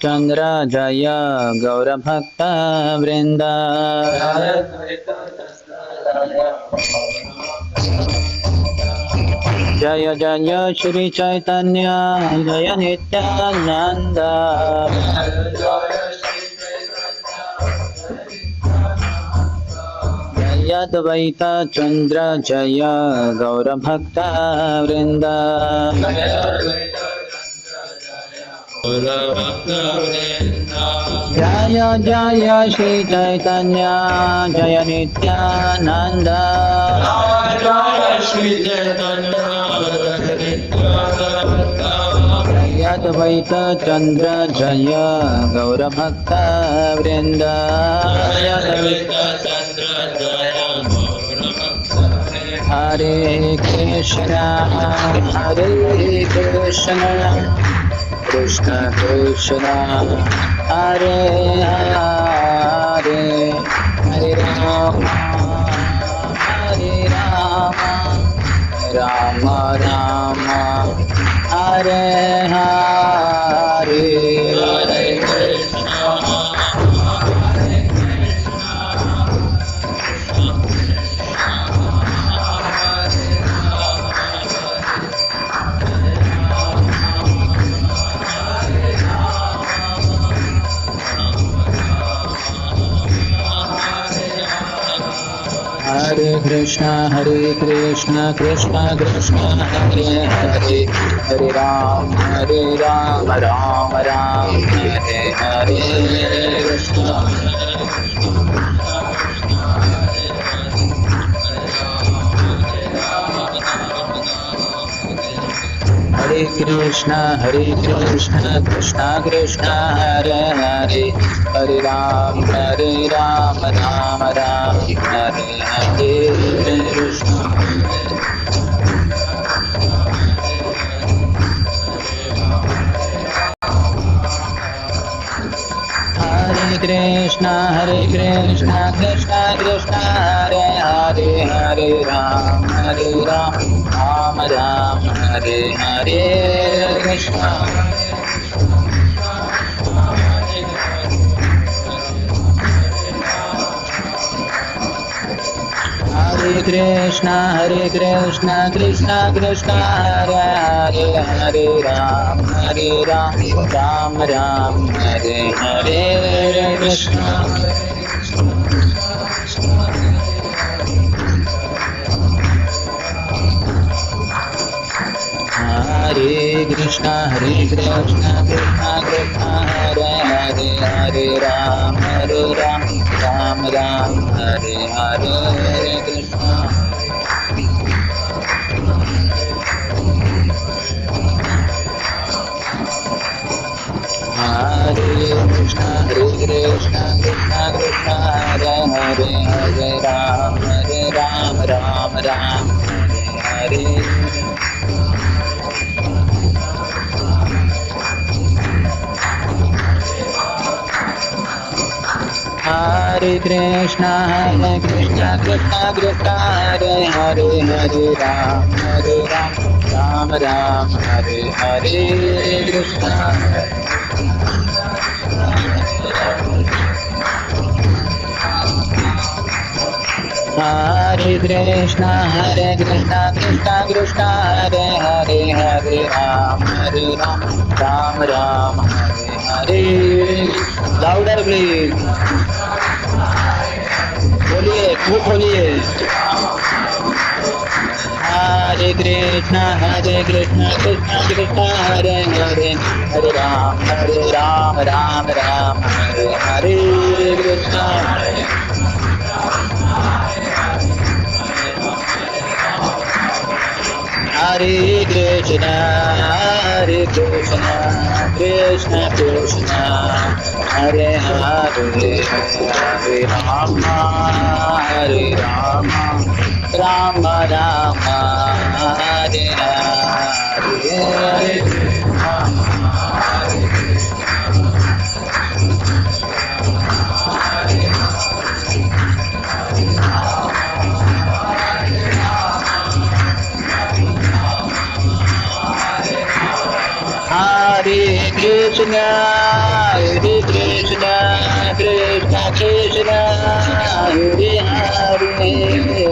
Chandra Jaya Gaura Bhakta Vrinda Jaya Jaya Shri Chaitanya Jaya Nityananda Jaya Dvaita Chandra Jaya Gaura Bhakta Vrinda Jaya Jaya Shri Chaitanya Jaya Nityananda Jaya Shri Chaitanya Jaya Dvaita Chandra Jaya Gaura Bhakta Vrinda Jaya Dvaita Chandra Jaya Hare Krishna Hare Krishna Krishna Krishna Hare Hare Hare Rama Hare Rama Rama Rama Hare Hare Hare Krishna Hare Krishna, Krishna Krishna, Hare Hare, Hare Ram, Ram Ram, Hare Hare Krishna. Hare Krishna, Krishna Krishna, Hare Hare, Hare Ram, Ram Ram, Hare Hare Krishna. Hare Krishna, Krishna Krishna, Hare Hare, Hare Ram, Ram Ram, Hare Hare Krishna. Hare Krishna, Krishna Krishna, Hare Hare, Hare Ram, Ram Ram, Hare Hare Krishna. Hare Krishna, Krishna Krishna, Hare Hare, Hare Ram, Ram Ram, Hare Hare Krishna. Hare Krishna, Krishna Krishna, Hare Hare, Hare Ram, Ram Ram, Hare Hare. Hare Krishna, Krishna Krishna, Hare Hare, Hare Ram, Ram Ram, Hare Hare Krishna. Hare Krishna, Krishna Krishna, Hare Hare, Hare Ram, Ram Ram, Hare Hare. Louder please. बोलिए खूब बोलिए. Hare Krishna, Krishna Krishna, Hare Hare, Hare Ram, Ram Ram, Hare Hare Krishna. Hare Krishna, Krishna Krishna, Hare Hare, Hare Rama, Rama Rama, Hare Hare. Hare Krishna, Krishna, Krishna Krishna, Hare Hare,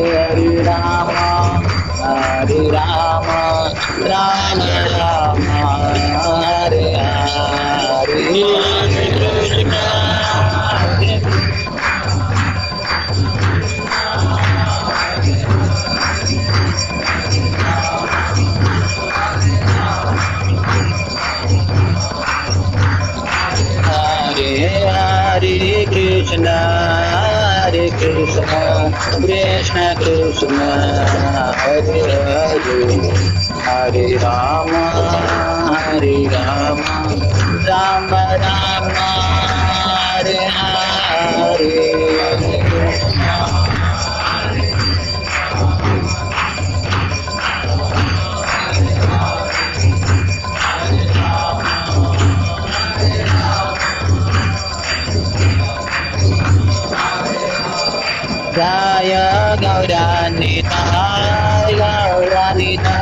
Hare Rama, Hare Rama, Rama Rama, Hare Hare, Hare Krishna, Hare Hare Krishna, Hare Krishna, Krishna Krishna, Hare Hare, Hare Rama, Hare Rama, Rama Rama, Hare Hare. Jaya Gauranita, Gauranita,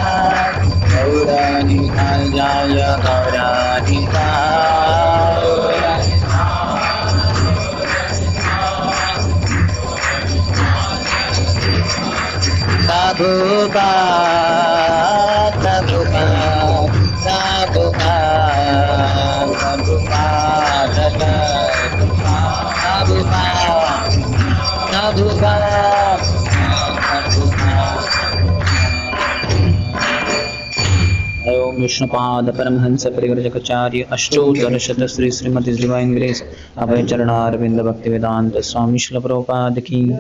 Gauranita, Jaya Gauranita. Prabhupada, Prabhupada, Prabhupada, Prabhupada, Prabhupada, Om Vishnupada Paramhansa Parivrajakacarya Ashtodhara Shata Sri Srimati Divine Grace Abhay Charana Arvinda Bhaktivedanta Swami Srila Prabhupada Ki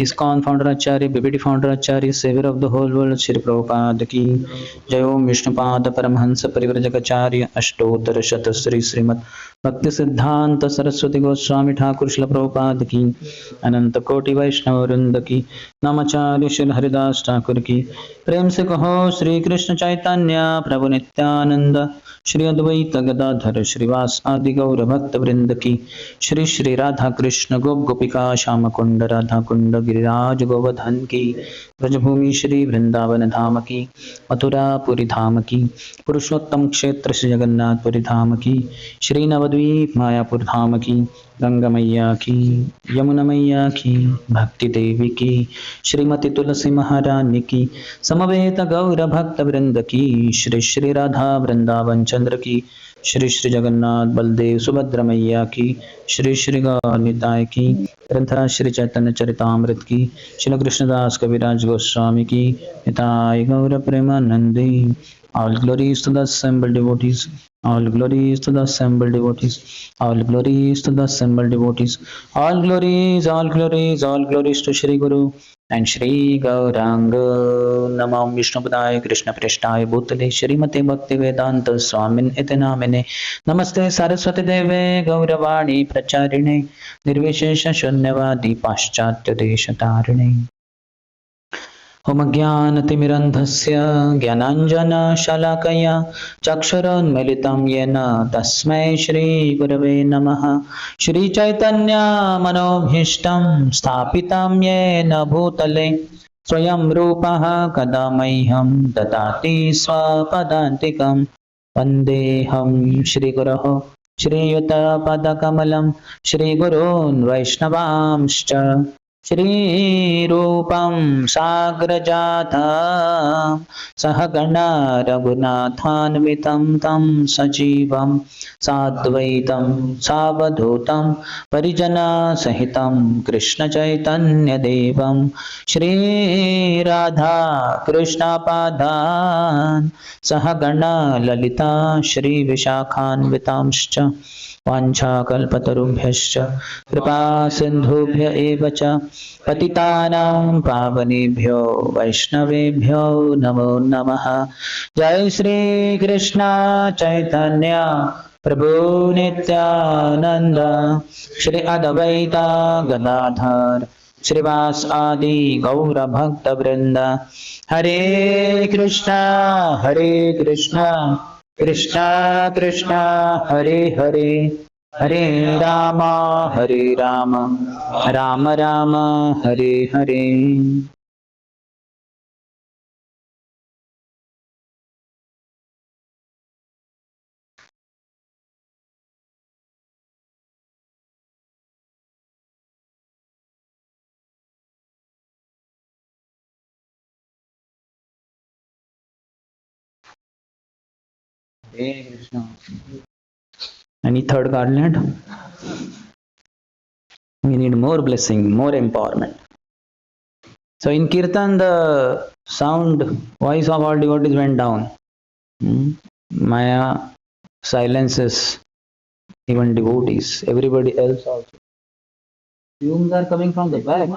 ISKCON Founder Acharya BBT Founder Acharya Savior of the whole world Sri Prabhupada Ki Jai Om Vishnupada Paramhansa Parivrajakacarya Ashtodhara Shata Sri Srimati Bhakti Siddhanta Saraswati Goswami Thakur Srila Prabhupada Ki Ananta Koti Vaishnava Vrinda Ki Namacharya Shri Haridas Thakur Ki प्रेम से कहो श्री कृष्ण चैतन्य प्रभु नित्यानंद श्री अद्वैत गदाधर श्रीवास आदि गौर भक्त वृंद की श्री श्री राधा कृष्ण गोप गोपिका श्याम कुंड राधा कुंड गिरिराज गोवर्धन की ब्रजभूमि श्री वृंदावन धाम की मथुरा पुरी धाम की पुरुषोत्तम क्षेत्र श्री जगन्नाथपुरी धाम की श्री नवद्वीप मायापुर धाम की गंगा मैया की यमुना मैया की भक्ति देवी की श्रीमती तुलसी महारानी की समवेत गौर भक्त वृंद की श्री श्री राधा वृंदावन चंद्र की श्री श्री जगन्नाथ बलदेव सुभद्र मैया की श्री श्री गौर निताय की ग्रंथराज श्री चैतन्य चरितामृत की श्री कृष्णदास कविराज गोस्वामी की निताय गौर Premanandi All glories to the assembled devotees. All glories to the assembled devotees. All glories to the assembled devotees. All glories, all glories, all glories to Shri Guru and Shri Gauranga. Namam Vishnupadaya Krishna Prishthaya Bhutale Shrimate Bhakti Vedanta Swamin Iti Namine. Namaste Saraswati Deve Gauravani Pracharine Nirvishesha Shunyavadi Paschatya Deshatarine. Om Jnanatimirandhasya Jnananjana-shalakaya Chakshuranmilitam Yena Tasmai Shri Gurave Namaha. Shri Chaitanya Manobhishtam Sthapitam Yena Bhutale Swayam Rupaha Kadamaiham Dadati Swapadantikam Vandeham Shri Guruho Shri Yuta Padakamalam Shri Gurun Vaishnavamscha श्रीरूपं साग्रजाता सहगणा रघुनाथान्वितं तं सजीवं साद्वैतं सावधूतं परिजनसहितं कृष्णचैतन्यदेवं श्रीराधा कृष्णपादान् सहगणा ललिता श्रीविशाखान्वितांश्च वाञ्छाकल्पतरुभ्यश्च कृपा सिन्धुभ्य एव च पतितानां पावनेभ्यो वैष्णवेभ्यो नमो नमः। जय श्री कृष्ण चैतन्य प्रभु नित्यानंद श्री अद्वैत गदाधर श्रीवास आदि गौर भक्त वृंद। हरे Krishna Krishna Krishna Hare Hare Hare Ram Ram Ram Hare Hare. Hare Krishna. Any third garland? We need more blessing, more empowerment. So in Kirtan, the sound, voice of all devotees went down. Maya silences even devotees, everybody else also. Fumes are coming from the back.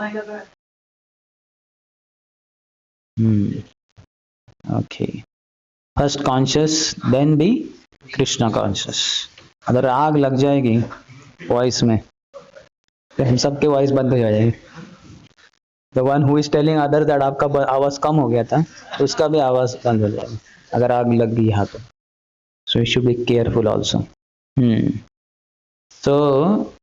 Okay. First conscious, then be Krishna conscious. अगर आग लग जाएगी voice में तो हम सबके voice बंद हो जाएगी. The one who is telling others that आपका आवाज कम हो गया था उसका भी आवाज बंद हो जाएगा अगर आग लग गई यहाँ तो. So we should be careful also. So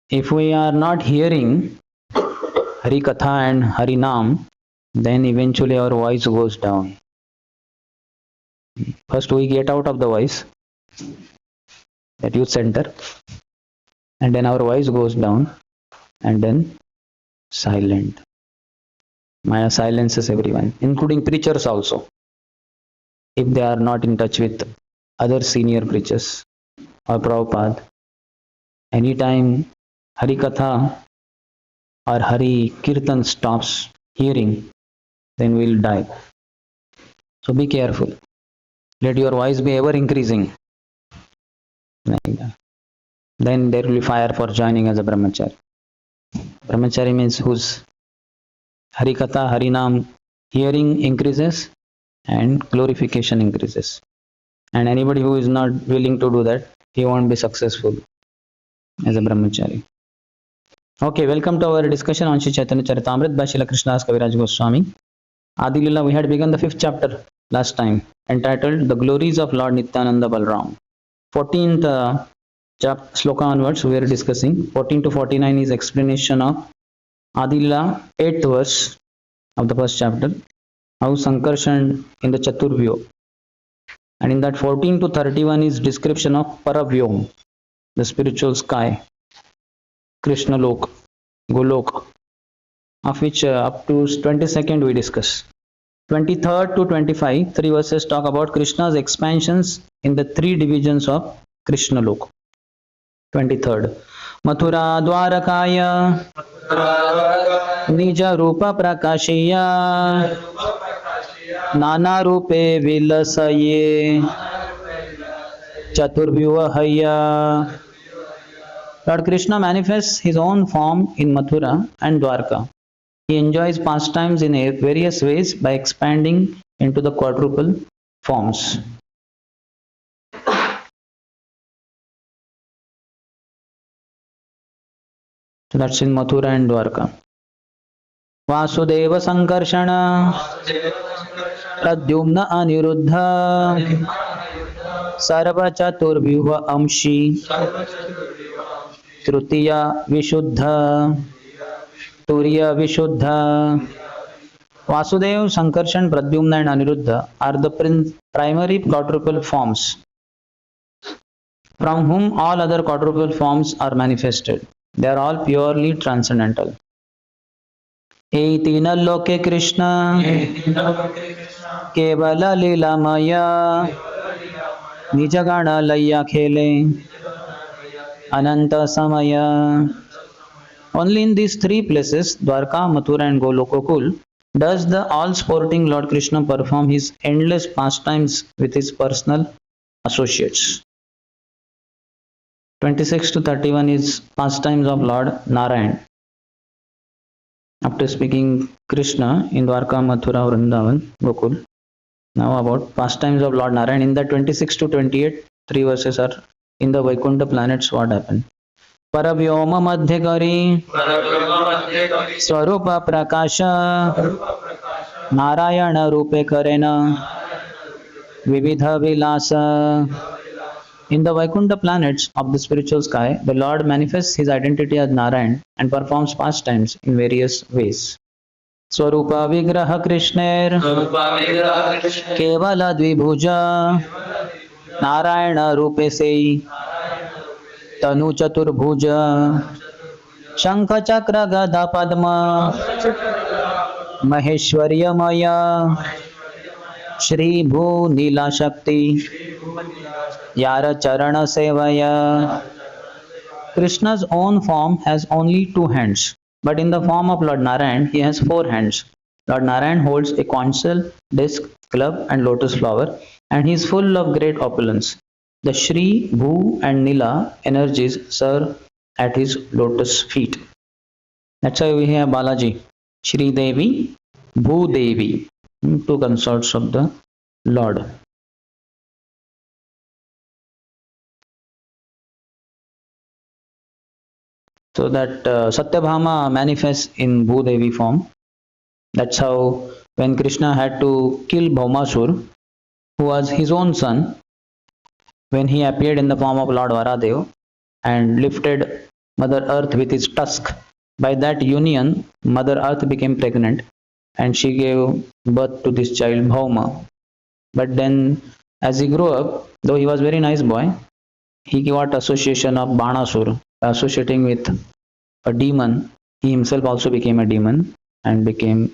if we are not hearing Hari Katha and Hari Nam, then eventually our voice goes down. First we get out of the voice, that youth center, and then our voice goes down, and then silent. Maya silences everyone, including preachers also, if they are not in touch with other senior preachers or Prabhupada. Anytime Hari Katha or Hari Kirtan stops hearing, then we will die. So be careful. Let your voice be ever increasing. Then there will be fire for joining as a brahmachari. Brahmachari means whose Hari Katha, Hari Nam hearing increases and glorification increases. And anybody who is not willing to do that, he won't be successful as a brahmachari. Okay, welcome to our discussion on Shri Chaitanya Charitamrita by Srila Krishnadas Kaviraj Goswami. Adi-lila, we had begun the 5th chapter last time, entitled The Glories of Lord Nityananda Balram. 14th sloka onwards we are discussing. 14 to 49 is explanation of Adi-lila, 8th verse of the first chapter, how Sankarshan in the Chaturvyo. And in that 14 to 31 is description of Paravyom, the spiritual sky, Krishna Lok, Golok, of which up to 22nd we discuss. 23rd to 25, 3 verses talk about Krishna's expansions in the 3 divisions of Krishna Lok. 23rd, Mathura Dwarakaya Nija Rupa Prakashaya Nana Rupe Vilasaye Chaturvyuhaya. Lord Krishna manifests his own form in Mathura and Dwarka. He enjoys pastimes in various ways by expanding into the quadruple forms. So that's in Mathura and Dwarka. Vasudeva Sankarshana Pradyumna Aniruddha Sarva Chaturvyuha Amshi Trutiya Vishuddha Turiya Vishuddha. Vasudeva, Sankarshan, Pradyumna and Aniruddha are the primary quadruple forms from whom all other quadruple forms are manifested. They are all purely transcendental. Eitina Loke Krishna Kevala Lila Maya Nijagana Laya Khele Ananta Samaya. Only in these 3 places, Dwarka, Mathura and Golokokul, does the all-sporting Lord Krishna perform his endless pastimes with his personal associates. 26 to 31 is pastimes of Lord Narayan. After speaking Krishna in Dwarka, Mathura, Vrindavan, Gokul, now about pastimes of Lord Narayan. In the 26 to 28, 3 verses are in the Vaikuntha planets what happened. Paravyoma Madhyakari Swarupa Prakasha Narayana Rupe Karena Vividha Vilasa. In the Vaikuntha planets of the spiritual sky, the Lord manifests his identity as Narayan and performs pastimes in various ways. Swarupa Vigraha Krishner Kevala Dvibhuja Narayana Rupe Sei Tanu Chaturbhuja Shankha Chakra Gada Padma Maheshwarya Maya Shri Bhu Nila Shakti Yara Charana Sevaya. Krishna's own form has only two hands, but in the form of Lord Narayan, he has four hands. Lord Narayan holds a conch shell, disc, club, and lotus flower, and he is full of great opulence. The Shri, Bhu, and Nila energies serve at his lotus feet. That's why we have Balaji, Shri Devi, Bhu Devi, two consorts of the Lord. So that Satyabhama manifests in Bhudevi form. That's how when Krishna had to kill Bhaumasur, who was his own son, when he appeared in the form of Lord Varadev and lifted Mother Earth with his tusk, by that union, Mother Earth became pregnant and she gave birth to this child Bhauma. But then, as he grew up, though he was a very nice boy, he got association of Banasur, associating with a demon. He himself also became a demon and became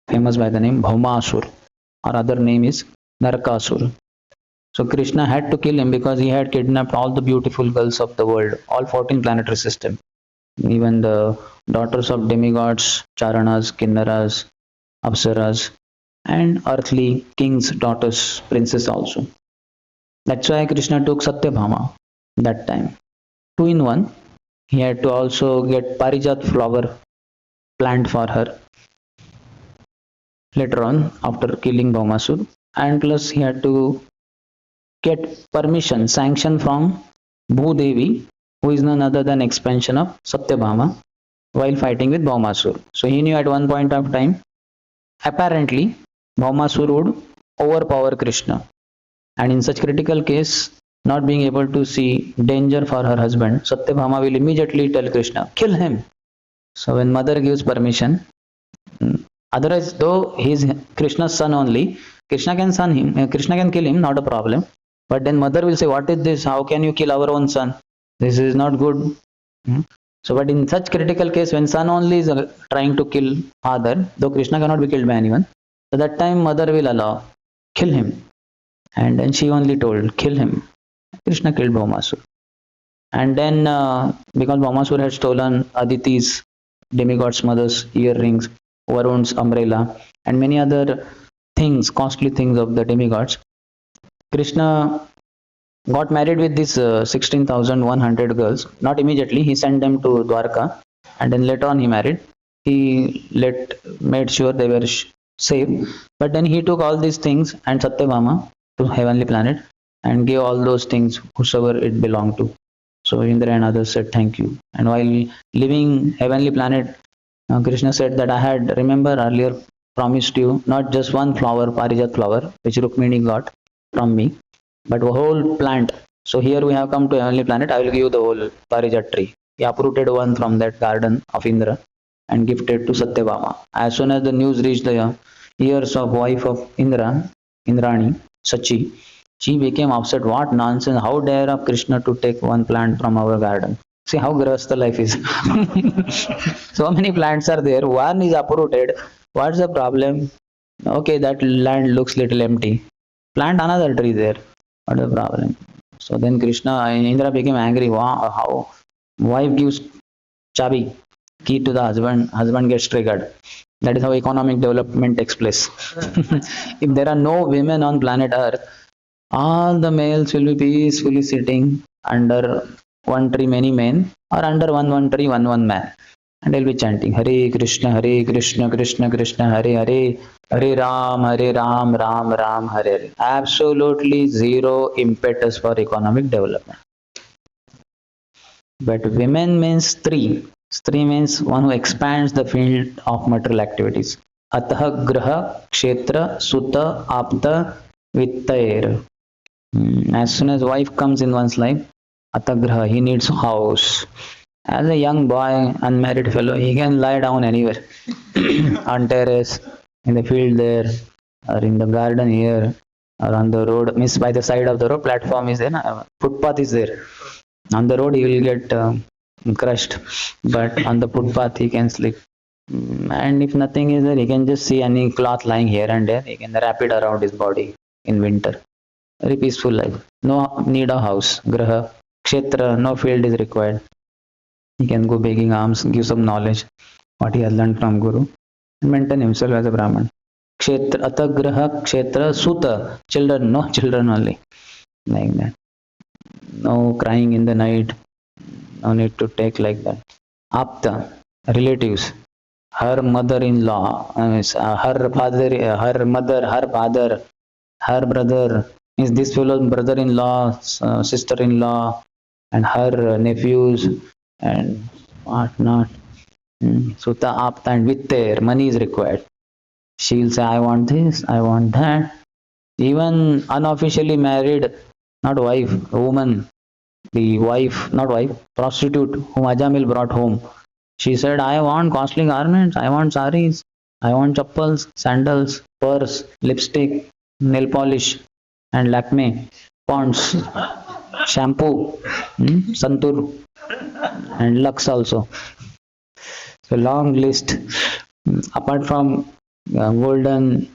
famous by the name Bhaumasur, or other name is Narakasur. So Krishna had to kill him because he had kidnapped all the beautiful girls of the world, all 14 planetary system, even the daughters of demigods, Charanas, Kinnaras, Apsaras, and earthly kings' daughters, princes also. That's why Krishna took Satyabhama that time. Two in one. He had to also get Parijat flower plant for her later on after killing Bhaumasur, and plus he had to get permission, sanction from Bhudevi, who is none other than expansion of Satyabhama, while fighting with Bhaumasur. So he knew at one point of time, apparently, Bhaumasur would overpower Krishna, and in such critical case, not being able to see danger for her husband, Satyabhama will immediately tell Krishna, kill him. So when mother gives permission, otherwise, though he is Krishna's son only, Krishna can son him, Krishna can kill him, not a problem. But then mother will say, what is this? How can you kill our own son? This is not good. So, but in such critical case, when son only is trying to kill father, though Krishna cannot be killed by anyone, so that time mother will allow, kill him. And then she only told, kill him. Krishna killed Bhaumasur. And then, because Bhaumasur had stolen Aditi's, demigod's mother's earrings, Varun's umbrella, and many other things, costly things of the demigods, Krishna got married with these 16,100 girls. Not immediately, he sent them to Dwarka, and then later on he married. He made sure they were safe. But then he took all these things and Satyabhama to heavenly planet and gave all those things whosoever it belonged to. So Indra and others said thank you. And while leaving heavenly planet, Krishna said that I had, remember earlier, promised you not just one flower, Parijat flower, which Rukmini got from me, but a whole plant. So here we have come to heavenly planet. I will give you the whole Parijat tree. He uprooted one from that garden of Indra and gifted to Satyabhama. As soon as the news reached the ears of wife of Indra, Indrani, Sachi, she became upset. What nonsense! How dare of Krishna to take one plant from our garden? See how grahastha life is. So many plants are there. One is uprooted. What's the problem? Okay, that land looks little empty. Plant another tree there. What is the problem? So then Krishna, Indra became angry. Wow, how wife gives chabi, key to the husband. Husband gets triggered. That is how economic development takes place. If there are no women on planet Earth, all the males will be peacefully sitting under one tree, many men, or under one tree, one man. And they'll be chanting Hare Krishna, Krishna Krishna, Hare Hare, Hare Ram, Ram Ram, Hare Hare. Absolutely zero impetus for economic development. But women means three. Stree means one who expands the field of material activities. Atah graha, kshetra, sutta, apta, vittair. As soon as wife comes in one's life, atagraha, he needs house. As a young boy, unmarried fellow, he can lie down anywhere. On terrace, in the field there, or in the garden here, or on the road, means by the side of the road, platform is there, footpath is there. On the road, he will get crushed, but on the footpath, he can sleep. And if nothing is there, he can just see any cloth lying here and there, he can wrap it around his body in winter. Very peaceful life. No need of house, graha, kshetra, no field is required. He can go begging alms, give some knowledge, what he has learned from Guru, and maintain himself as a Brahman. Kshetra, atagraha, kshetra, suta, children, no children only. Like that. No crying in the night, no need to take like that. Apta, relatives, her mother-in-law, her father, her mother, her father, her brother, is this fellow's brother-in-law, sister-in-law, and her nephews, and what not. Suta apta, and with their money is required. She'll say, I want this, I want that. Even unofficially married, not wife, woman, the wife, not wife, prostitute whom Ajamil brought home. She said, I want costly garments, I want saris, I want chappals, sandals, purse, lipstick, nail polish, and Lakme, ponds, shampoo, Santur, and Lux also. So long list. Apart from golden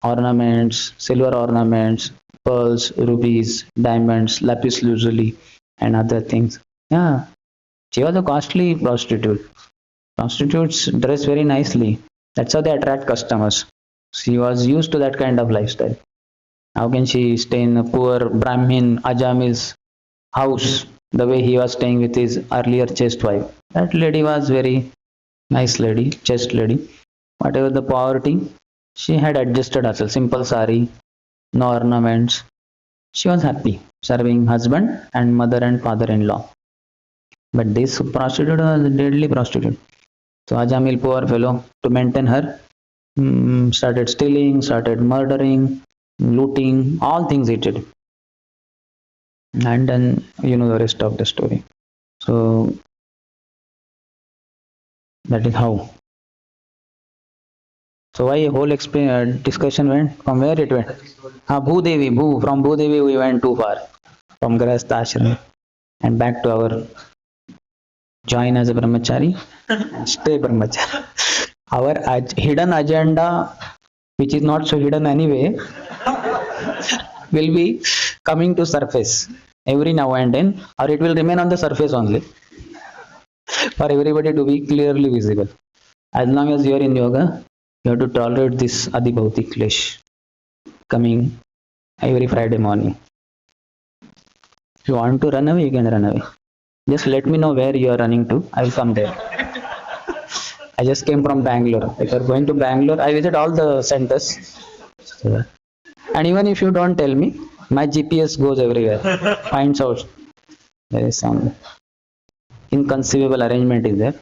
ornaments, silver ornaments, pearls, rubies, diamonds, lapis lazuli, and other things. Yeah, she was a costly prostitute. Prostitutes dress very nicely. That's how they attract customers. She was used to that kind of lifestyle. How can she stay in a poor Brahmin Ajami's house the way he was staying with his earlier chaste wife? That lady was very nice lady, chaste lady. Whatever the poverty, she had adjusted herself. Simple sari, no ornaments. She was happy serving husband and mother and father-in-law. But this prostitute was a deadly prostitute. So Ajamil, poor fellow, to maintain her, started stealing, started murdering, looting, all things he did. And then you know the rest of the story. So that is how. So why whole discussion went? From where it went? Bhudevi, Bhu. From Bhudevi we went too far. From Grahastha Ashram. And back to our join as a brahmachari, stay brahmachari. Our hidden agenda, which is not so hidden anyway, will be coming to surface every now and then, or it will remain on the surface only for everybody to be clearly visible. As long as you are in yoga, you have to tolerate this Adi Bhautik Klesh coming every Friday morning. If you want to run away, you can run away. Just let me know where you are running to. I will come there. I just came from Bangalore. If you are going to Bangalore, I visit all the centers. And even if you don't tell me, my GPS goes everywhere. Finds out there is some inconceivable arrangement is there.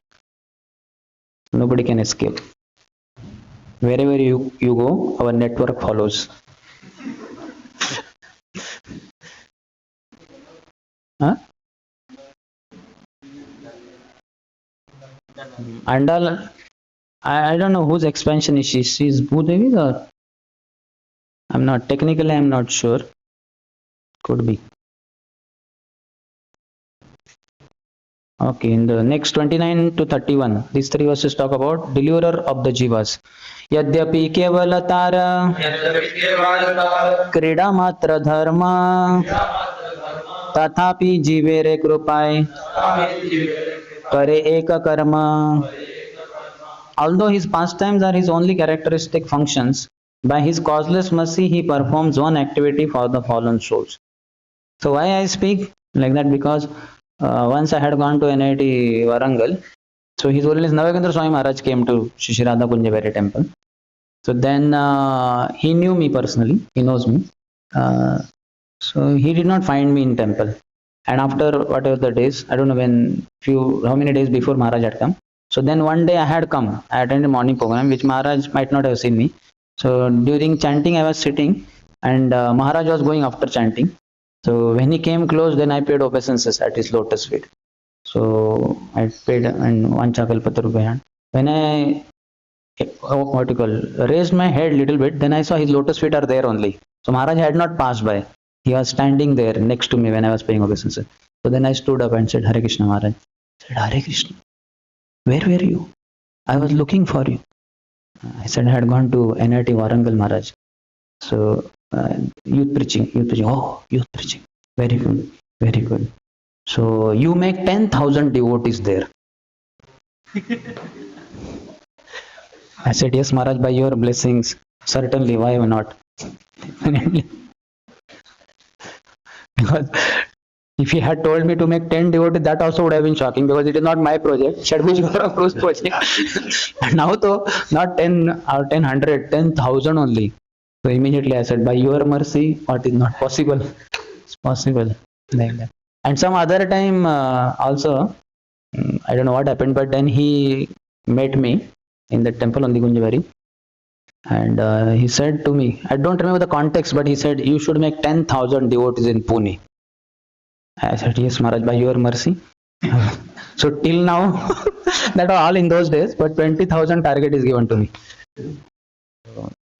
Nobody can escape. Wherever you go, our network follows. Huh? Andal, I don't know whose expansion is she. She's Bhudevi or I'm not technically I'm not sure. Could be. Okay, in the next 29 to 31, these three verses talk about deliverer of the jivas. Yadyapi kevalatara krida matra dharma tathapi jivere krupai kare eka karma. Although his pastimes are his only characteristic functions, by his causeless mercy he performs one activity for the fallen souls. So why I speak like that? Because once I had gone to NIT Warangal, so His Holiness Navagandra Swami Maharaj came to Shri Radha Kunjaveri temple. So then he knew me personally, he knows me. So he did not find me in temple. And after whatever the days, I don't know how many days before Maharaj had come. So then one day I had come, I attended morning program, which Maharaj might not have seen me. So during chanting, I was sitting and Maharaj was going after chanting. So when he came close, then I paid obeisances at his lotus feet. So I paid and Vanchakalpatarubhayan. When I raised my head little bit, then I saw his lotus feet are there only. So Maharaj had not passed by. He was standing there next to me when I was paying obeisances. So then I stood up and said, Hare Krishna Maharaj. I said, Hare Krishna. Where were you? I was looking for you. I said I had gone to NIT Warangal Maharaj. So youth preaching. Oh, youth preaching. Very good, very good. So you make 10,000 devotees there. I said, yes, Maharaj, by your blessings, certainly. Why not? Because if he had told me to make 10 devotees, that also would have been shocking, because it is not my project, Shadbhuj Gaurav project. And now, though, not 10 or 10, 100, 10,000 only. So immediately I said, by your mercy, what is not possible? It's possible. Like that. And some other time also, I don't know what happened, but then he met me in the temple on the Gunjavari. And he said to me, I don't remember the context, but he said, you should make 10,000 devotees in Pune. I said, yes, Maharaj, by your mercy. So till now, that was all in those days, but 20,000 target is given to me.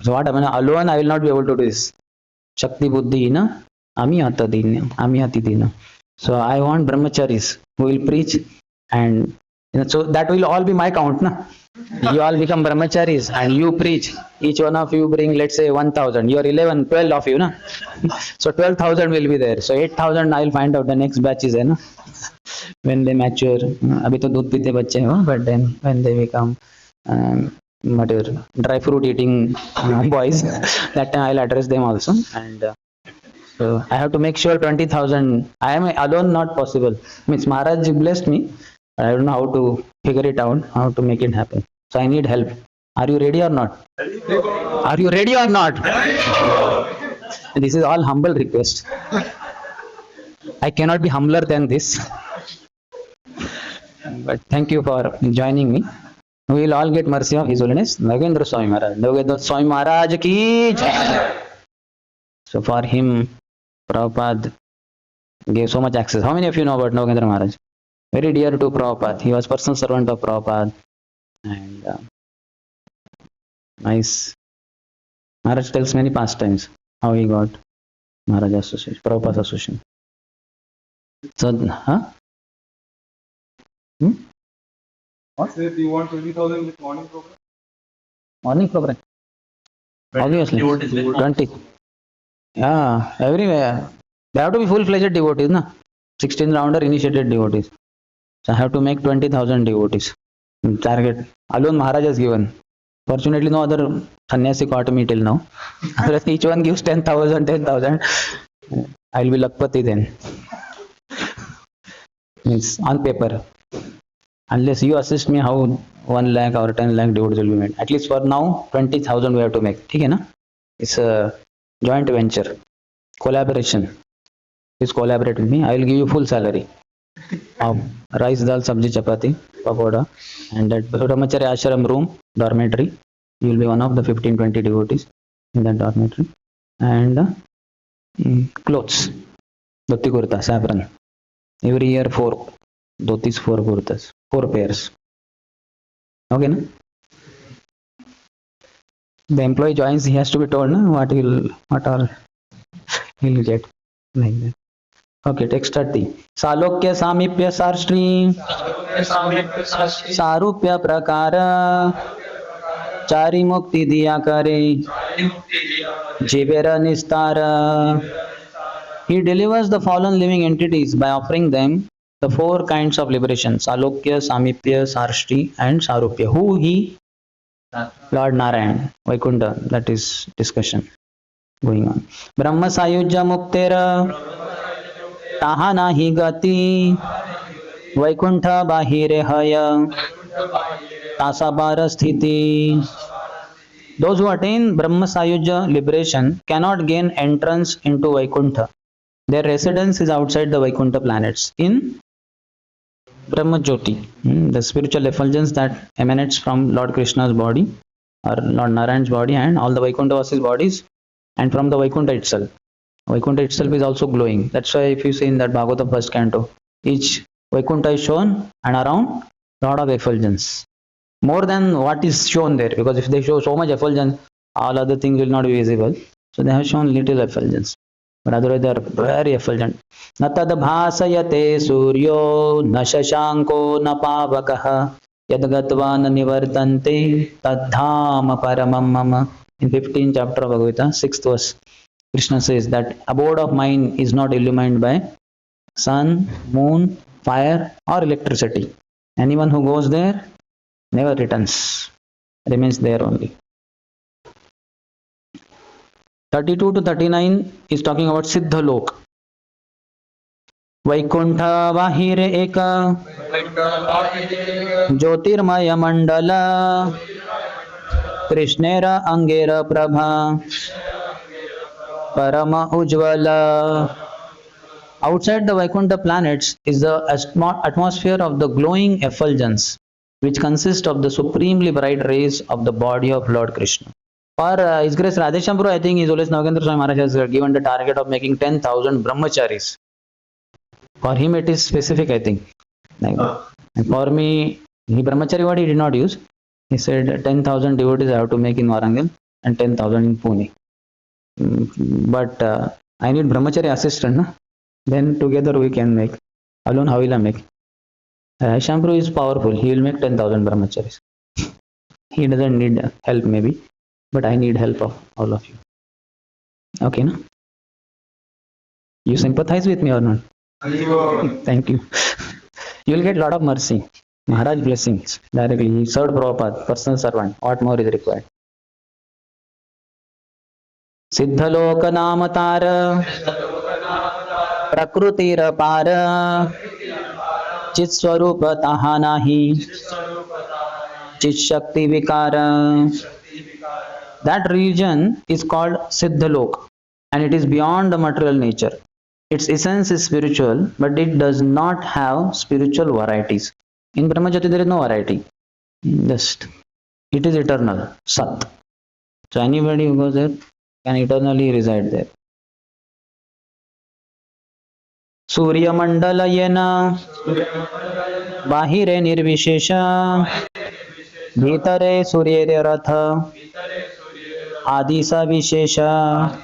So what happened? Alone, I will not be able to do this. Shakti Buddhi, na? Ami Ati Dina. So I want brahmacharis who will preach, and so that will all be my count, na? You all become brahmacharis and you preach. Each one of you bring, let's say, 1,000. You are 11, 12 of you, na? So 12,000 will be there. So 8,000 I will find out the next batch is there, na? When they mature. Abhi to doodh pite bacche hain, but then when they become whatever, dry fruit eating boys, that time I will address them also. And so I have to make sure 20,000. I am alone not possible. Means Maharaj blessed me. I don't know how to figure it out, how to make it happen. So I need help. Are you ready or not? Are you ready or not? This is all humble request. I cannot be humbler than this. But thank you for joining me. We will all get mercy of His Holiness Nagendra Swami Maharaj. Nagendra Swami Maharaj ki jai. So for him, Prabhupada gave so much access. How many of you know about Nagendra Maharaj? Very dear to Prabhupada. He was personal servant of Prabhupada. And nice. Maharaj tells many pastimes how he got Maharaj association, Prabhupada association. So, huh? What? Say you want 20,000 with morning program? Morning program. Obviously. 20. Yeah, everywhere. They have to be full-fledged devotees, na? 16 rounder initiated devotees. So I have to make 20,000 devotees. Target. Alone Maharaj has given. Fortunately, no other sannyasi caught me till now. Unless each one gives 10,000, 10,000. I will be lakpati then. Means on paper. Unless you assist me, how 1 lakh or 10 lakh devotees will be made. At least for now, 20,000 we have to make. Okay, na? It's a joint venture. Collaboration. Please collaborate with me. I will give you full salary of rice, dal, sabji, chapati, pakoda, and that Brahmacharya Ashram room, dormitory. You will be one of the 15-20 devotees in that dormitory. And clothes, dhoti kurta, saffron. Every year 4 dhotis, 4 kurtas, 4 pairs. Okay, na? The employee joins, he has to be told, na, what all he'll get, like that. Okay, text 30. Salokya samipya sarstri sarupya prakara chari mukti diya kare jivera nistara. He delivers the fallen living entities by offering them the 4 kinds of liberation: Salokya, Samipya, Sarshti, and Sarupya. Who he? Lord Narayan, Vaikuntha. That is discussion going on. Brahma Sayujya Muktera Taha nahi gati Vaikuntha bahire haya Tasabara sthiti. Those who attain Brahma Sayujya liberation cannot gain entrance into Vaikuntha. Their residence is outside the Vaikuntha planets in Brahma Jyoti, the spiritual effulgence that emanates from Lord Krishna's body or Lord Narayan's body and all the Vaikuntha Vasis bodies, and from the Vaikuntha itself. Vaikuntha itself is also glowing. That's why if you see in that Bhagavata first canto, each Vaikuntha is shown and around lot of effulgence. More than what is shown there, because if they show so much effulgence, all other things will not be visible. So they have shown little effulgence. But otherwise they are very effulgent. Na tad bhasayate suryo na shashanko na pavakaha yadgatva na nivartante tadhama paramam mama. In 15th chapter of Bhagavad Gita, 6th verse. Krishna says that abode of mine is not illumined by sun, moon, fire, or electricity. Anyone who goes there never returns, remains there only. 32 to 39 is talking about Siddha Lok. Vaikuntha बाहिर एक ज्योतिर्मय मंडल कृष्णेर अंगेर प्रभा परम उज्ज्वल. Outside the Vaikuntha planets is the atmosphere of the glowing effulgence, which consists of the supremely bright rays of the body of Lord Krishna. For His Grace Radheshyam Pr, I think His Holiness Navendra Swami Maharaj has given the target of making 10,000 brahmacharis. For him it is specific, I think. Like, and for me, the brahmachari word he did not use. He said 10,000 devotees I have to make in Warangal and 10,000 in Pune. But I need brahmachari assistant. Na? Then together we can make. Alone how will I make? Radheshyam Pr is powerful. He will make 10,000 brahmacharis. He doesn't need help maybe. But I need help of all of you. Okay, no? You sympathize with me or not? Thank you. You will get a lot of mercy. Maharaj blessings directly. He served Prabhupada, personal servant. What more is required? Siddhalok Namatar Prakrutir Para Chit Swarupa Tahanahi Chit Shakti Vikara. That region is called Siddhalok and it is beyond the material nature. Its essence is spiritual, but it does not have spiritual varieties. In Brahmajyoti there is no variety. Just, it is eternal, Sat. So anybody who goes there can eternally reside there. Surya Mandala Yena Bahire Nirvishesha Bhitare Surya Ratha Adisa Vishesha.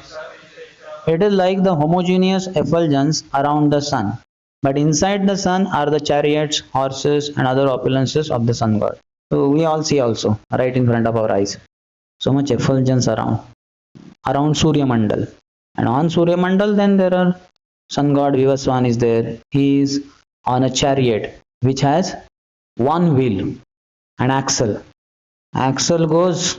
It is like the homogeneous effulgence around the sun, but inside the sun are the chariots, horses, and other opulences of the sun god. So we all see also right in front of our eyes. So much effulgence around Surya Mandal, and on Surya Mandal then there are sun god Vivaswan is there. He is on a chariot which has one wheel, an axle. Axle goes.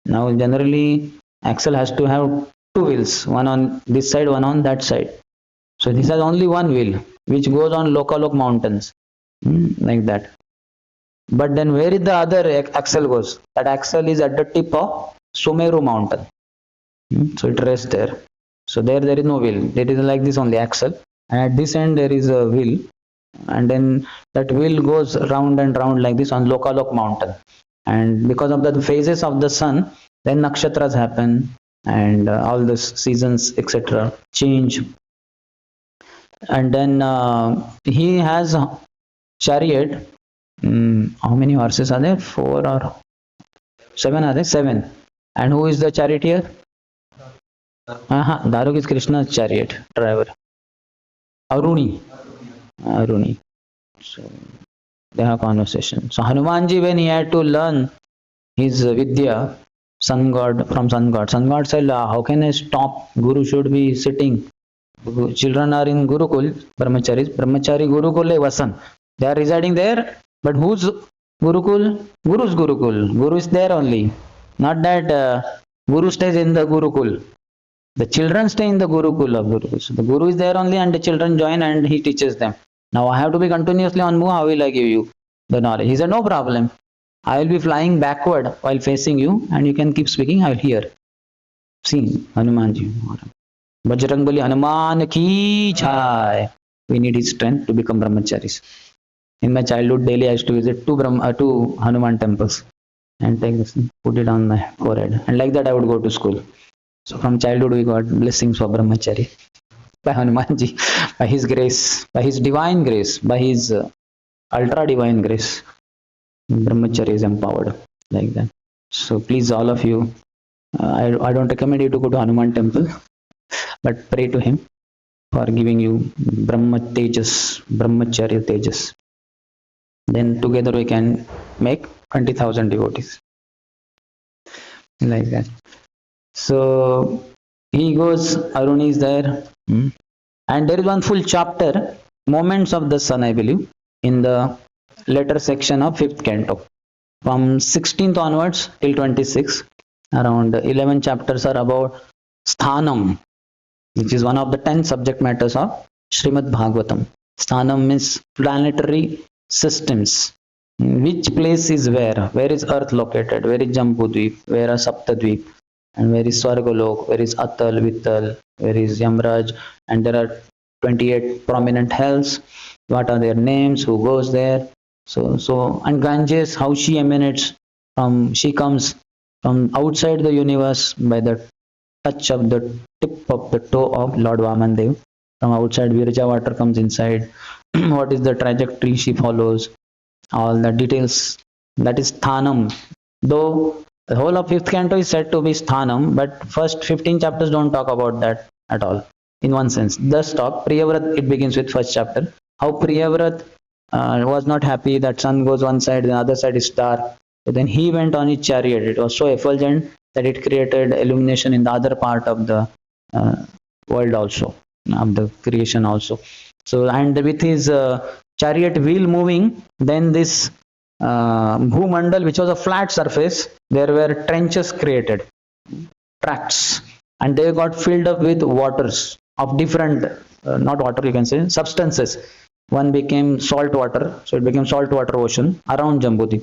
Now generally axle has to have two wheels, one on this side, one on that side. So this has only one wheel which goes on Lokalok mountains, like that. But then where is the other axle goes? That axle is at the tip of Sumeru mountain. So it rests there. So there is no wheel. There is like this only axle, and at this end there is a wheel, and then that wheel goes round and round like this on Lokalok mountain. And because of the phases of the sun, then nakshatras happen and all the seasons etc. change. And then he has a chariot. How many horses are there? 4 or 7 are there? 7. And who is the charioteer? Daruk is Krishna's chariot driver. Aruni. So they have conversation. So Hanumanji, when he had to learn his Vidya, sun god said, how can I stop? Guru should be sitting. Children are in Gurukul, brahmachari Gurukul Vasan. They are residing there, but whose Gurukul? Guru's Gurukul. Guru is there only. Not that Guru stays in the Gurukul. The children stay in the Gurukul of Gurukul. So the Guru is there only and the children join and he teaches them. Now I have to be continuously on move. How will I give you the knowledge? He said, no problem. I will be flying backward while facing you and you can keep speaking. I will hear. See, Hanumanji. Bajrangbali Hanuman ki jai. We need his strength to become brahmacharis. In my childhood, daily I used to visit two Hanuman temples and take this, put it on my forehead. And like that I would go to school. So from childhood we got blessings for brahmachari. By Hanumanji, by his grace, by his divine grace, by his ultra divine grace, brahmachari is empowered like that. So please all of you, I don't recommend you to go to Hanuman temple, but pray to him for giving you brahmacharya tejas. Then together we can make 20,000 devotees like that. So He goes, Aruni is there. And there is one full chapter, Moments of the Sun, I believe, in the later section of 5th canto. From 16th onwards till 26, around 11 chapters are about Sthanam, which is one of the 10 subject matters of Srimad Bhagavatam. Sthanam means planetary systems. Which place is where? Where is Earth located? Where is Jambudvip? Where are Saptadvip? And where is Swargolok? Where is Atal, Vittal? Where is Yamraj? And there are 28 prominent hells. What are their names? Who goes there? And Ganges, how she emanates from, she comes from outside the universe by the touch of the tip of the toe of Lord Vamandev. From outside, Virja water comes inside. What is the trajectory she follows? All the details. That is Sthanam. Though the whole of 5th canto is said to be Sthanam, but first 15 chapters don't talk about that at all. In one sense, thus talk Priyavrat. It begins with first chapter. How Priyavrat was not happy that sun goes one side, the other side is dark. So then he went on his chariot. It was so effulgent that it created illumination in the other part of the world also, of the creation also. So, and with his chariot wheel moving, then this Bhumandal, which was a flat surface, there were trenches created, tracts, and they got filled up with waters of different, not water you can say, substances. One became salt water, so it became salt water ocean around Jambudvip.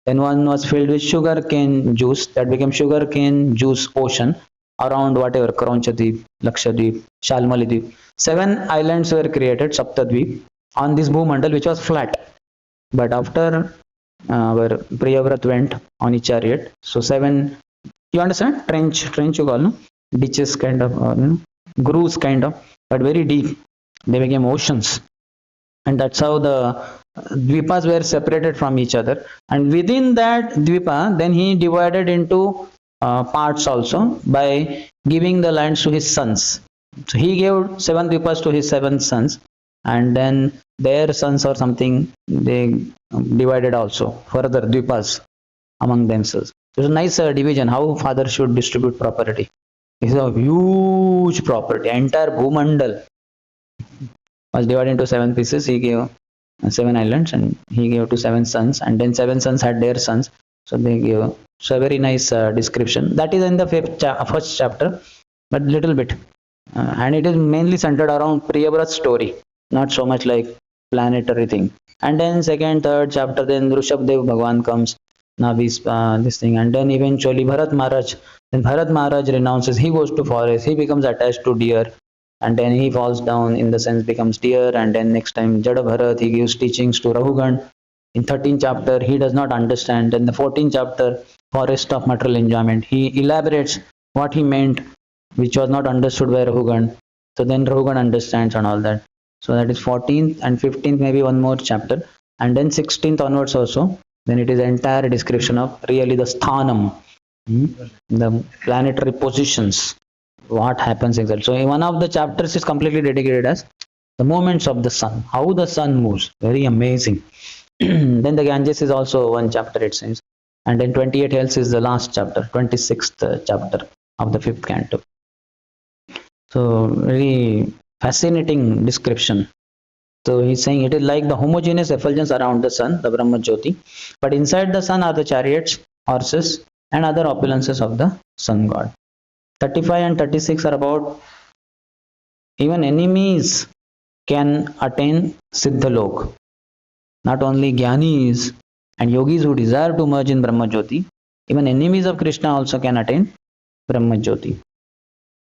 Then one was filled with sugar cane juice, that became sugar cane juice ocean around whatever, Kronchadweep, Lakshadweep, Shalmalidweep. 7 islands were created, Saptadweep, on this Bhumandal which was flat. But after where Priyavrat went on his chariot, so 7, you understand? Trench you call, no? Ditches kind of, grooves kind of, but very deep. They became oceans. And that's how the dvipas were separated from each other. And within that dvipa, then he divided into parts also by giving the lands to his sons. So he gave 7 dvipas to his 7 sons, and then their sons or something, they divided also further dvipas among themselves. It's a nice division, how father should distribute property. It's a huge property, entire Bhumandal was divided into 7 pieces. He gave 7 islands, and he gave to 7 sons, and then 7 sons had their sons, so they gave. So a very nice description that is in the first chapter, but little bit, and it is mainly centered around Priyavrat's story, not so much like planetary thing. And then second, third chapter, then Rishabdev Bhagwan comes, Navis, this thing, and then eventually Bharat Maharaj. Then Bharat Maharaj renounces, he goes to forest, he becomes attached to deer, and then he falls down, in the sense becomes deer. And then next time Jada Bharat, he gives teachings to Rahugan. In 13th chapter, he does not understand. Then the 14th chapter, forest of material enjoyment, he elaborates what he meant, which was not understood by Rahugan. So then Rahugan understands and all that. So that is 14th and 15th, maybe one more chapter. And then 16th onwards also, then it is entire description of really the sthanam, the planetary positions, what happens exactly. So one of the chapters is completely dedicated as the movements of the sun, how the sun moves. Very amazing. Then the Ganges is also one chapter, it seems. And then 28 hells is the last chapter, 26th chapter of the 5th canto. So very fascinating description. So he's saying it is like the homogeneous effulgence around the sun, the Brahma Jyoti, but inside the sun are the chariots, horses, and other opulences of the sun god. 35 and 36 are about even enemies can attain Siddhalok. Not only Jnanis and yogis who desire to merge in Brahma Jyoti, even enemies of Krishna also can attain Brahma Jyoti.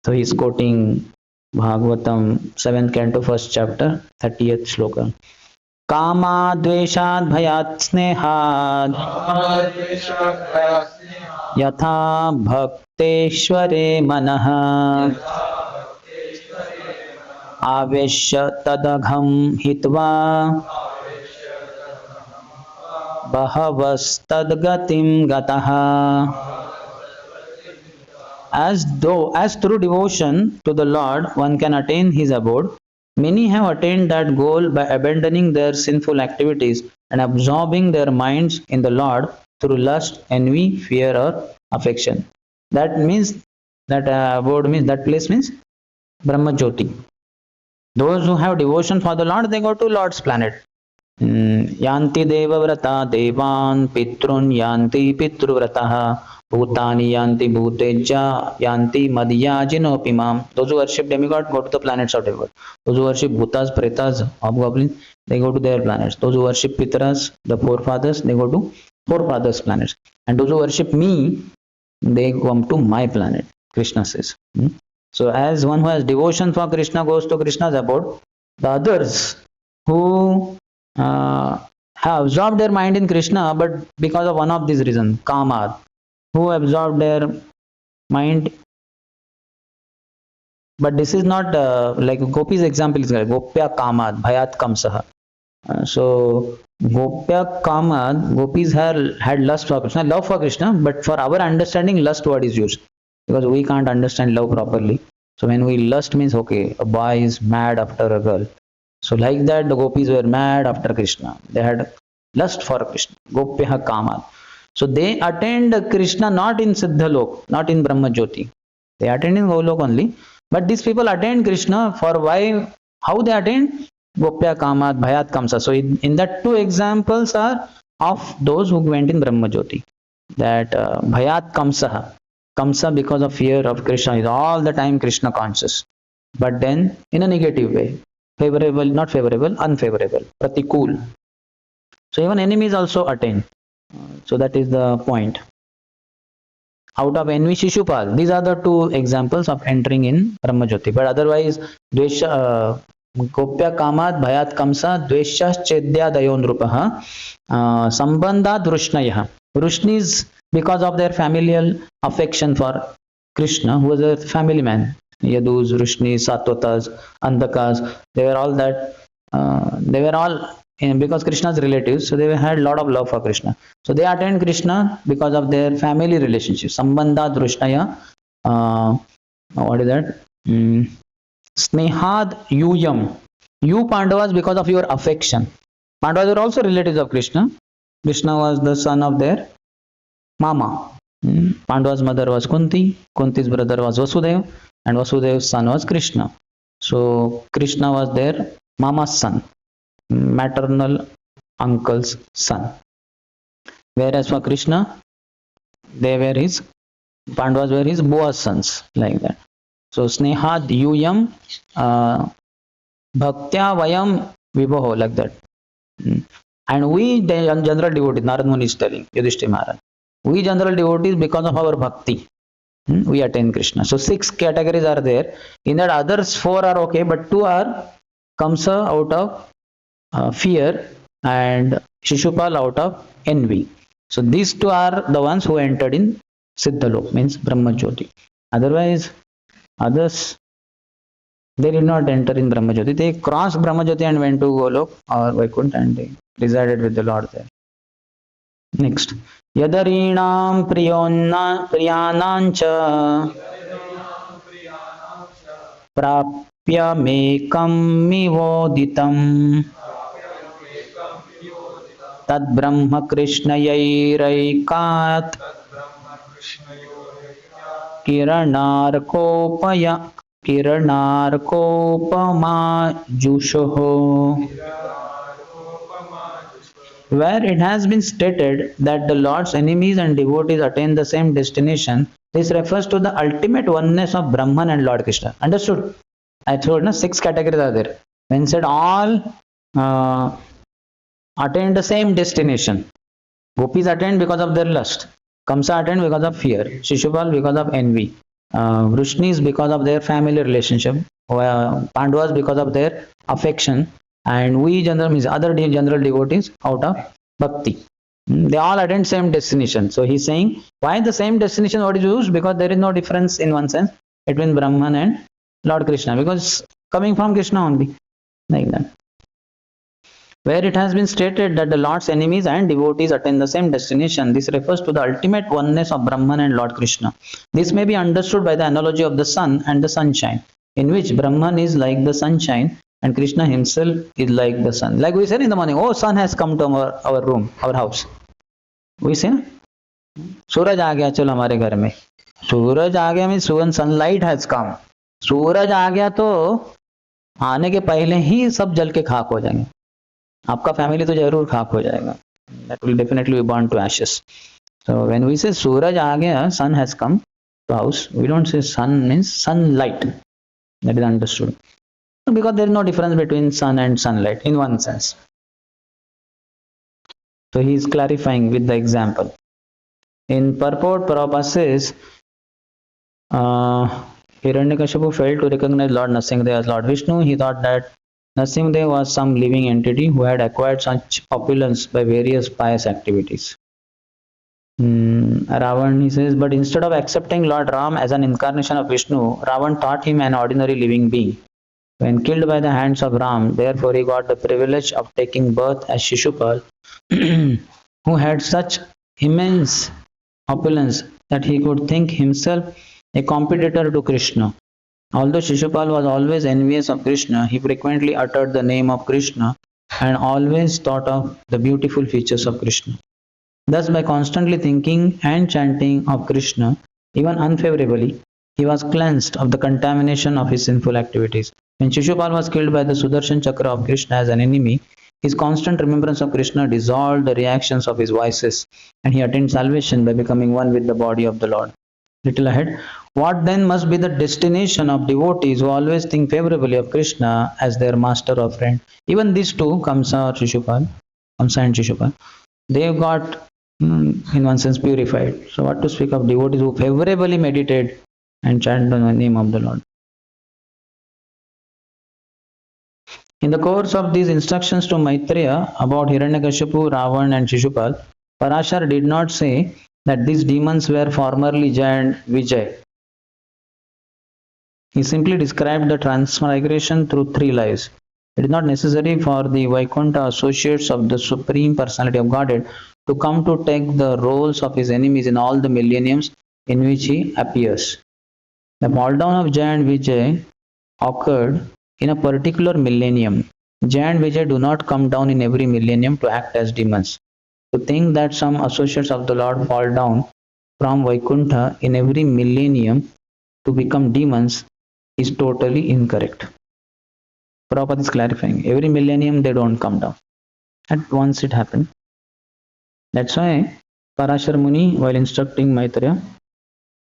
So he is quoting Bhagavatam 7th canto 1st chapter 30th shloka. Kama dveshad bhayat snehad yatha bhakteshware manah aveshya tadagham hitva bahavastadgatim gataha. As through devotion to the Lord one can attain his abode, many have attained that goal by abandoning their sinful activities and absorbing their minds in the Lord through lust, envy, fear, or affection. That means That abode means, that place means Brahma Jyoti. Those who have devotion for the Lord, they go to Lord's planet. Yanti devavrata devan pitrun yanti pitruvrataha bhutani yanti bhuteja yanti madhyajinopimam. Those who worship demigod go to the planets of demigod. Those who worship bhutas, pretas, hobgoblins, they go to their planets. Those who worship pitras, the forefathers, they go to forefathers' planets. And those who worship me, they come to my planet, Krishna says. So as one who has devotion for Krishna goes to Krishna's abode, the others who have absorbed their mind in Krishna, but because of one of these reasons, kama, who absorbed their mind. But this is not like Gopi's example is like Gopya Kamad, Bhayat Kamsaha. So Gopya Kamad, Gopis had lust for Krishna, love for Krishna, but for our understanding, lust word is used because we can't understand love properly. So when we lust means, okay, a boy is mad after a girl. So like that, the Gopis were mad after Krishna. They had lust for Krishna. Gopya Kamad. So they attained Krishna not in Siddhalok, not in Brahma Jyoti. They attained in Golok only. But these people attained Krishna for why? How they attained? Gopya Kamad, Bhayat Kamsa. So in that two examples are of those who went in Brahma Jyoti. That Bhayat Kamsaha. Kamsa because of fear of Krishna is all the time Krishna conscious. But then in a negative way. Favorable, not favorable, unfavorable. Pratikul. So even enemies also attain. So that is the point. Out of envy, Shishupal. These are the two examples of entering in Brahma Jyoti. But otherwise, Dvesha, Gopya Kamad, Bhayat Kamsa, Dvesha Chedya Dayon Rupaha, Sambandha Drushnaya. Rushnis, because of their familial affection for Krishna, who was a family man. Yadus, Rushnis, Satwatas, Andhakas, they were all that, they were all because Krishna's relatives, so they had a lot of love for Krishna. So they attained Krishna because of their family relationship. Sambandha Drushnaya, what is that? Snehad Yuyam. You Pandavas because of your affection. Pandavas were also relatives of Krishna. Krishna was the son of their mama. Pandava's mother was Kunti, Kunti's brother was Vasudev, and Vasudev's son was Krishna. So Krishna was their mama's son, maternal uncle's son. Whereas for Krishna, they were his, Pandavas were his Boa's sons, like that. So Snehad Yuyam Bhaktya Vayam Vibhoho, like that. And we general devotees, Narad Muni is telling, Yudhishthira Maharaj, we general devotees, because of our bhakti, we attain Krishna. So 6 categories are there. In that others 4 are okay, but 2 are Kamsa out of fear and Shishupal out of envy. So these 2 are the ones who entered in Siddhalok, means Brahma Jyoti. Otherwise, others, they did not enter in Brahma Jyoti. They crossed Brahma Jyoti and went to Golok or Vaikuntha and they resided with the Lord there. Next. Yadarinam priyanancha prapya mekam mivoditam tad brahma krishnayaireikat kiranarkopama jushoho. Where it has been stated that the Lord's enemies and devotees attain the same destination, this refers to the ultimate oneness of Brahman and Lord Krishna. Understood? I told you, 6 categories are there. When said all attain the same destination. Gopis attained because of their lust. Kamsa attained because of fear. Shishupal because of envy. Vrishnis because of their family relationship. Pandavas because of their affection. And we general means other general devotees out of bhakti. They all attain same destination. So he's saying why the same destination what is used? Because there is no difference in one sense between Brahman and Lord Krishna, because coming from Krishna only, like that. Where it has been stated that the Lord's enemies and devotees attain the same destination, this refers to the ultimate oneness of Brahman and Lord Krishna. This may be understood by the analogy of the sun and the sunshine, in which Brahman is like the sunshine and Krishna himself is like the sun. Like we said in the morning, oh, sun has come to our room, our house. We say, Suraj aa gaya, chalo hamare ghar mein. सूरज आ गया mean sunlight has come. सूरज आ गया तो आने के पहले ही सब जल के खाक हो जाएंगे. आपका फैमिली तो जरूर खाक हो जाएगा. That will definitely be burned to ashes. So when we say सूरज आ गया, sun has come to house, we don't say sun means sunlight. That is understood. Because there is no difference between sun and sunlight in one sense. So he is clarifying with the example. In purport, Prabhupada says, Hiranyakashipu failed to recognize Lord Nrsimhadev as Lord Vishnu. He thought that Nrsimhadev was some living entity who had acquired such opulence by various pious activities. Ravan, he says, but instead of accepting Lord Ram as an incarnation of Vishnu, Ravan thought him an ordinary living being. When killed by the hands of Ram, therefore he got the privilege of taking birth as Shishupal, who had such immense opulence that he could think himself a competitor to Krishna. Although Shishupal was always envious of Krishna, he frequently uttered the name of Krishna and always thought of the beautiful features of Krishna. Thus, by constantly thinking and chanting of Krishna, even unfavorably, he was cleansed of the contamination of his sinful activities. When Shishupal was killed by the Sudarshan Chakra of Krishna as an enemy, his constant remembrance of Krishna dissolved the reactions of his vices, and he attained salvation by becoming one with the body of the Lord. Little ahead, what then must be the destination of devotees who always think favorably of Krishna as their master or friend? Even these two, Kamsa and Shishupal, they got in one sense purified. So what to speak of devotees who favorably meditate and chant the name of the Lord? In the course of these instructions to Maitreya about Hiranyakashipu, Ravan and Shishupal, Parashar did not say that these demons were formerly Jay and Vijay. He simply described the transmigration through 3 lives. It is not necessary for the Vaikuntha associates of the Supreme Personality of Godhead to come to take the roles of his enemies in all the millenniums in which he appears. The fall down of Jay and Vijay occurred in a particular millennium. Jay and Vijay do not come down in every millennium to act as demons. To think that some associates of the Lord fall down from Vaikuntha in every millennium to become demons is totally incorrect. Prabhupada is clarifying. Every millennium they don't come down. At once it happened. That's why Parashar Muni, while instructing Maitreya,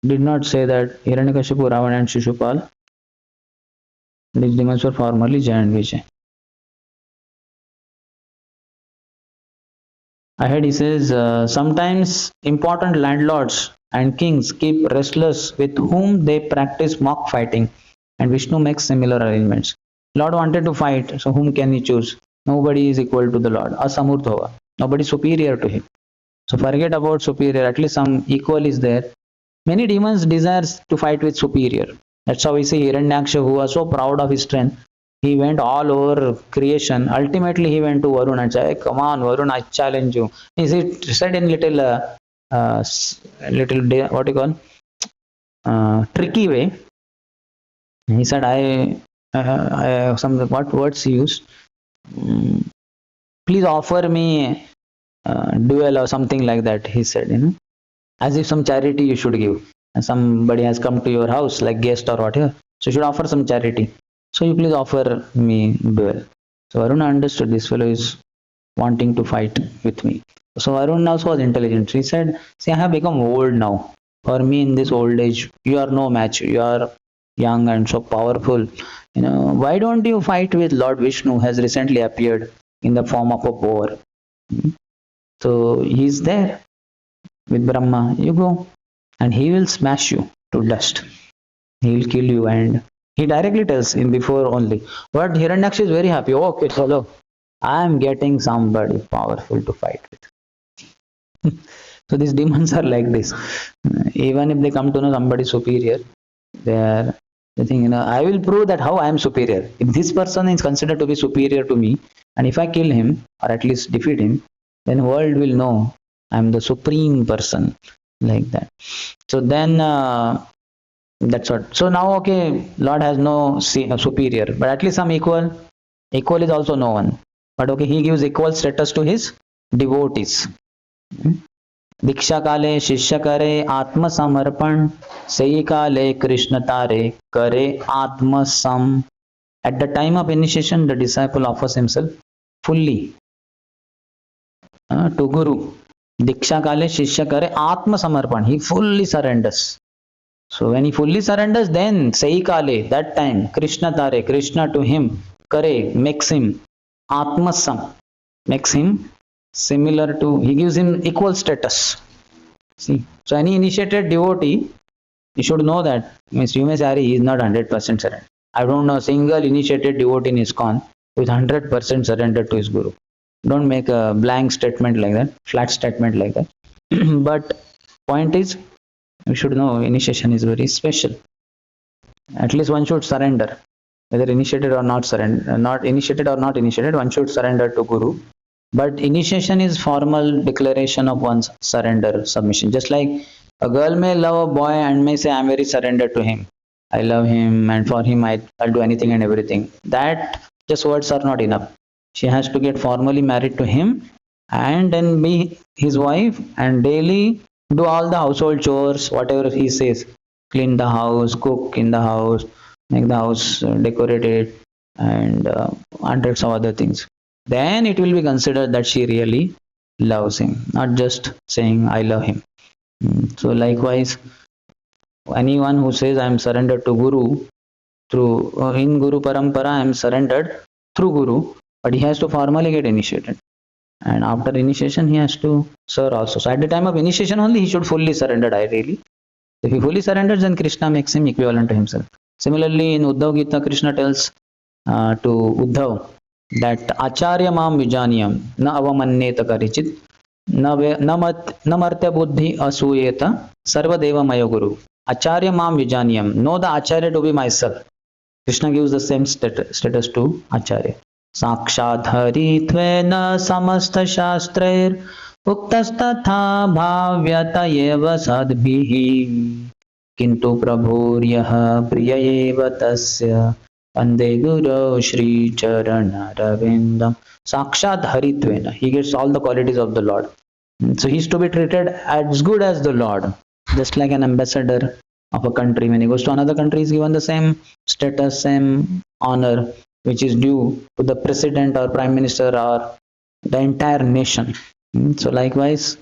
did not say that Hiranyakashipu, Ravan and Shishupal, these demons were formerly Jay and Vijay. Ahead he says, sometimes important landlords and kings keep wrestlers with whom they practice mock fighting, and Vishnu makes similar arrangements. Lord wanted to fight, so whom can he choose? Nobody is equal to the Lord. Asamurtha. Nobody is superior to him. So forget about superior, at least some equal is there. Many demons desire to fight with superior. That's how we see Hiranyaksha, who was so proud of his strength. He went all over creation. Ultimately, he went to Varun and said, "Come on, Varun, I challenge you." He said in little, what do you call, tricky way. He said, what words he used? Please offer me duel or something like that. He said, as if some charity you should give. And somebody has come to your house like guest or whatever, so you should offer some charity. So you please offer me duel. So Varuna understood this fellow is wanting to fight with me. So Varun also was intelligent. He said, see, I have become old now. For me in this old age, you are no match. You are young and so powerful. Why don't you fight with Lord Vishnu, who has recently appeared in the form of a boar? So he is there with Brahma. You go and he will smash you to dust. He will kill you, and he directly tells in before only. But Hiranyaksha is very happy. Okay, hello, I am getting somebody powerful to fight with. So these demons are like this. Even if they come to know somebody superior, they think, I will prove that how I am superior. If this person is considered to be superior to me, and if I kill him or at least defeat him, then world will know I am the supreme person, like that. So then that's what. So now, okay, Lord has no superior, but at least some equal. Equal is also no one. But okay, he gives equal status to his devotees. दीक्षा काले शिष्य करे आत्मसमर्पण, सेई काले कृष्ण तारे करे आत्मसम. At the time of initiation, the disciple offers himself fully to Guru. Diksha Kale Shishya Kare Atma Samarpan. He fully surrenders. So when he fully surrenders, then Sai Kale, that time, Krishna Tare, Krishna to him, Kare, makes him Atma Sam, makes him similar to, he gives him equal status. See, so any initiated devotee, you should know that, means you may say, he is not 100% surrendered. I don't know a single initiated devotee in ISKCON who is 100% surrendered to his Guru. Don't make a blank statement like that, flat statement like that. But point is, you should know initiation is very special. At least one should surrender, whether initiated or not surrender, not initiated or not initiated, one should surrender to Guru. But initiation is formal declaration of one's surrender, submission. Just like a girl may love a boy and may say, I'm very surrendered to him. I love him, and for him I'll do anything and everything. That just words are not enough. She has to get formally married to him and then be his wife and daily do all the household chores, whatever he says. Clean the house, cook in the house, make the house decorated, and hundreds of other things. Then it will be considered that she really loves him, not just saying I love him. So likewise, anyone who says I am surrendered to Guru through in Guru Parampara, I am surrendered through Guru, but he has to formally get initiated. And after initiation, he has to serve also. So at the time of initiation only, he should fully surrender ideally. If he fully surrenders, then Krishna makes him equivalent to himself. Similarly, in Uddhav Gita, Krishna tells to Uddhav that Acharya Mam Vijaniyam na avamanyeta karichit na martya buddhi asuyeta sarvadeva maya guru. Acharya Mam Vijaniyam. Know the Acharya to be myself. Krishna gives the same status to Acharya. साक्षात् हरित्वेन समस्तशास्त्रैर् उक्तस्तथा भाव्यत एव सद्भिः किन्तु प्रभुर्यः प्रिय एव तस्य वन्दे गुरौ श्रीचरणरविन्दम्. साक्षात् हरित्वेन, he gets all the qualities of the Lord. So he is to be treated as good as the Lord, just like an ambassador of a country. When he goes to another country, he is given the same status, same honor which is due to the president or prime minister or the entire nation. So likewise,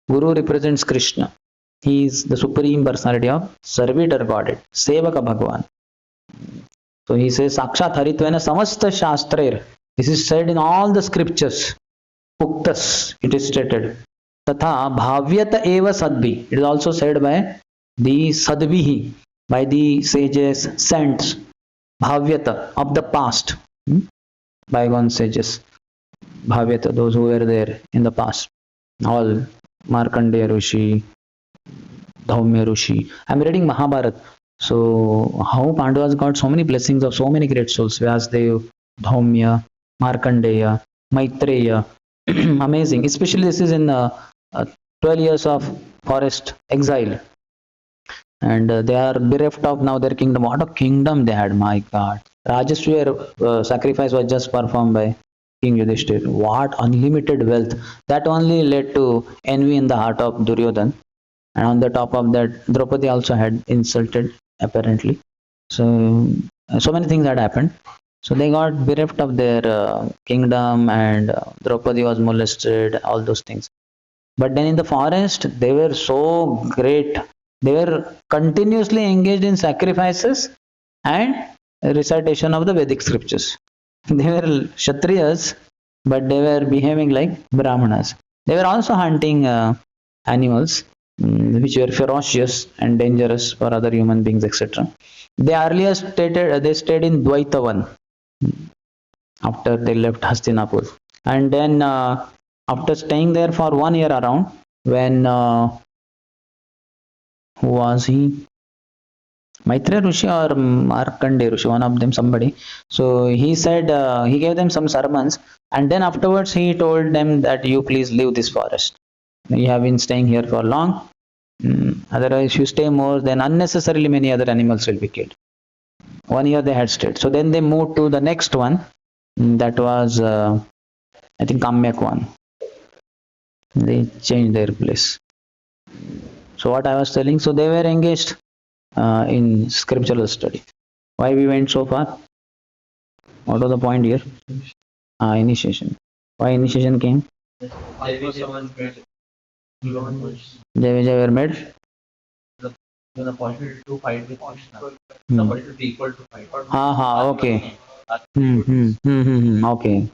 Guru represents Krishna. He is the supreme personality of Servitor Godhead, Sevaka Bhagavan. So he says, Sakshat Haritvena Samasta Shastrair. This is said in all the scriptures. Uktas, it is stated. Tatha Bhavyata Eva Sadbhi. It is also said by the Sadvihi, by the sages, saints. Bhavyata, of the past, bygone sages. Bhavyata, those who were there in the past. All Markandeya Rishi, Dhaumya Rishi. I am reading Mahabharata. So, how Pandavas got so many blessings of so many great souls. Vyasdev, Dhaumya, Markandeya, Maitreya. Amazing. Especially this is in 12 years of forest exile. And they are bereft of now their kingdom. What a kingdom they had, my God. Rajaswar sacrifice was just performed by King Yudhishthir. What unlimited wealth. That only led to envy in the heart of Duryodhan. And on the top of that, Draupadi also had insulted, apparently. So many things had happened. So they got bereft of their kingdom, and Draupadi was molested, all those things. But then in the forest, they were so great. They were continuously engaged in sacrifices and recitation of the Vedic scriptures. They were Kshatriyas, but they were behaving like Brahmanas. They were also hunting animals, which were ferocious and dangerous for other human beings, etc. They earlier they stayed in Dvaitavan after they left Hastinapur. And then after staying there for 1 year around, when who was he? Maitreya Rishi or Markandeya Rishi, one of them, somebody. So he said, he gave them some sermons, and then afterwards he told them that you please leave this forest. You have been staying here for long. Otherwise, if you stay more, then unnecessarily many other animals will be killed. 1 year they had stayed. So then they moved to the next one. That was, I think, Kamyak one. They changed their place. So what I was telling, so they were engaged in scriptural study. Why we went so far? What was the point here? Initiation. Why initiation came? Jai Vijay were made. The opportunity to fight with Krishna. Somebody to be equal to fight. Okay. Okay.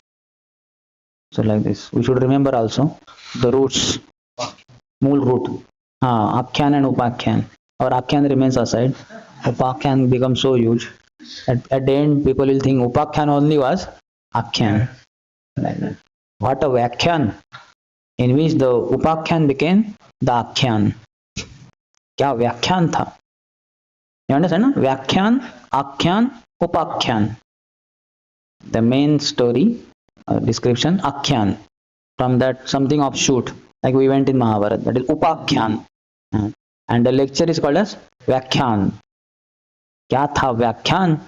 So like this. We should remember also the roots. Mool root. Akhyan and Upakhyan. Or Akhyan remains aside. Upakhyan becomes so huge. At the end, people will think Upakhyan only was Akhyan. Like that. What a Vyakhyan, in which the Upakhyan became the Akhyan. क्या व्याख्यान था? You understand? No? Vyakhyan, Akhyan, Upakhyan. The main story description, Akhyan. From that something offshoot, like we went in Mahabharata, that is Upakhyan. And the lecture is called as Vyakhyan. क्या था व्याख्यान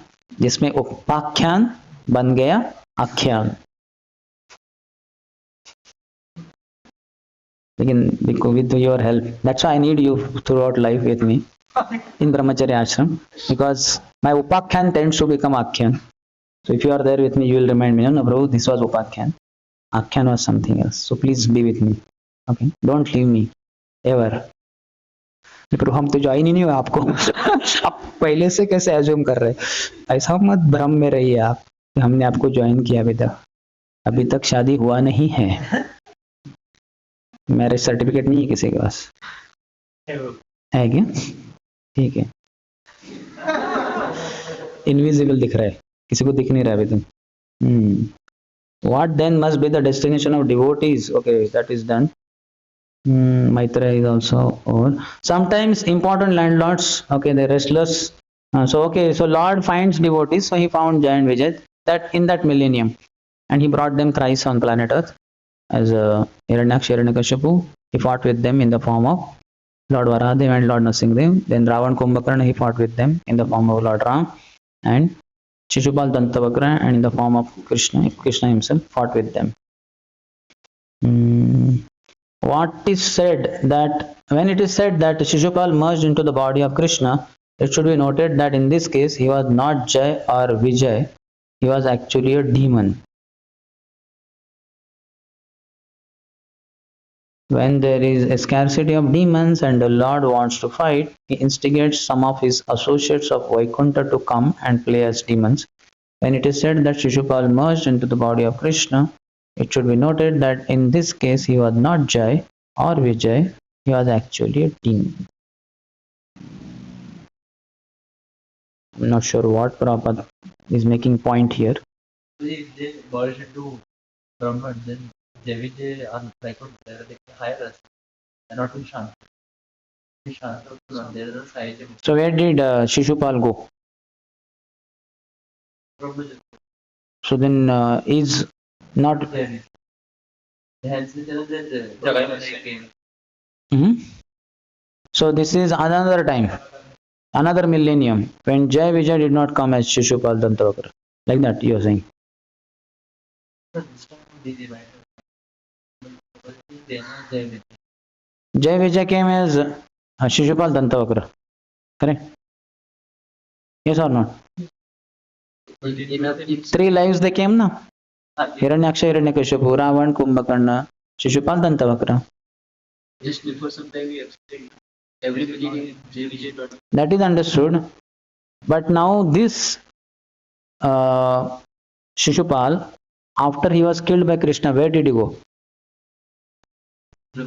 जिसमें उपाख्यान बन गया आख्यान. Again, with your help, that's why I need you throughout life with me in Brahmacharya ashram, because my upakhyan tends to become akhyan. So if you are there with me, you will remind me, no bro, this was upakhyan, akhyan was something else. So please be with me, okay? Don't leave me ever. प्रभु हम तो join ही नहीं हुए आपको. आप पहले से कैसे assume कर रहे? ऐसा मत भ्रम में रहिए आप कि हमने आपको ज्वाइन किया. अभी तक शादी हुआ नहीं है. मैरिज सर्टिफिकेट नहीं है किसी के पास? है क्या? ठीक है. इनविजिबल दिख रहा है, किसी को दिख नहीं रहा अभी तक. What then must be the destination of devotees? Okay, that is done. Maitra is also over. Sometimes important landlords, okay, they're restless. So Lord finds devotees, so he found Jai and Vijay that in that millennium, and he brought them thrice on planet Earth as Hiranyaksha, Hiranyakashipu. He fought with them in the form of Lord Varahadev and Lord Nrsimhadev. Then Ravan Kumbhakarna, he fought with them in the form of Lord Ram, and Shishupal Dantavakra, and in the form of Krishna himself fought with them. What is said that when it is said that Shishupal merged into the body of Krishna, it should be noted that in this case he was not Jai or Vijay, he was actually a demon. When there is a scarcity of demons and the Lord wants to fight, he instigates some of his associates of Vaikuntha to come and play as demons. When it is said that Shishupal merged into the body of Krishna, it should be noted that in this case he was not Jai or Vijay, he was actually a demon. I'm not sure what Prabhupada is making point here. If they merged into Brahman, then Jai Vijay are like higher us, and not in Shanta. There is a side. So where did Shishupal go? So then is not. So this is another time, another millennium, when Jai Vijay did not come as Shishupal Dantavakra. Like that you are saying. Jai Vijay came as Shishupal Dantavakra. Correct? Yes or not? 3 lives they came na? Hiranyaksha, Hiranyakashipu, Ravan, Kumbhakarna, Shishupal Dantavakra. Just before some time we have seen every millennium Jai Vijay. That is understood. But now this Shishupal, after he was killed by Krishna, where did he go? They are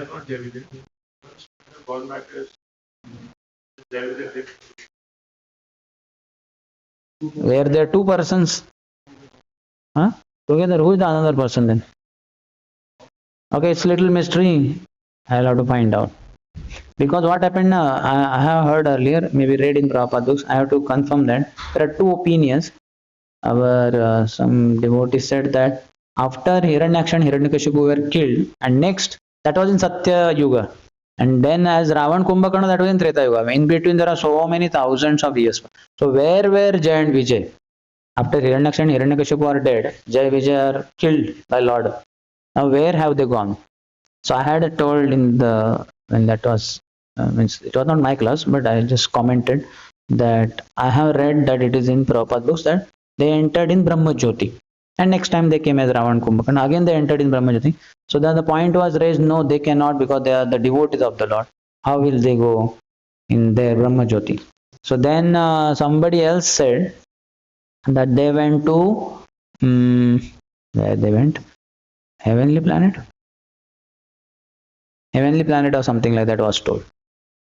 not Jai Vijay. God matters. Jai Vijay. Were there 2 persons? Huh? Together, who is the another person then? Okay, it's little mystery. I'll have to find out. Because what happened now, I have heard earlier, maybe read in Prabhupada books, I have to confirm that there are 2 opinions. Our some devotees said that after Hiranyaksha and Hiranyakashipu were killed, and next, that was in Satya Yuga. And then as Ravan Kumbhakarna, that was in Treta Yuga. In between there are so many thousands of years. So where were Jai and Vijay? After Hiranyaksha and Hiranyakashipu are dead, Jai Vijay are killed by Lord. Now where have they gone? So I had told in the when that was means it was not my class, but I just commented that I have read that it is in Prabhupada books that they entered in Brahma Jyoti, and next time they came as Ravan Kumbhakarna, again they entered in Brahma Jyoti. So then the point was raised: no, they cannot because they are the devotees of the Lord. How will they go in their Brahma Jyoti? So then somebody else said that they went to where they went, heavenly planet, or something like that was told.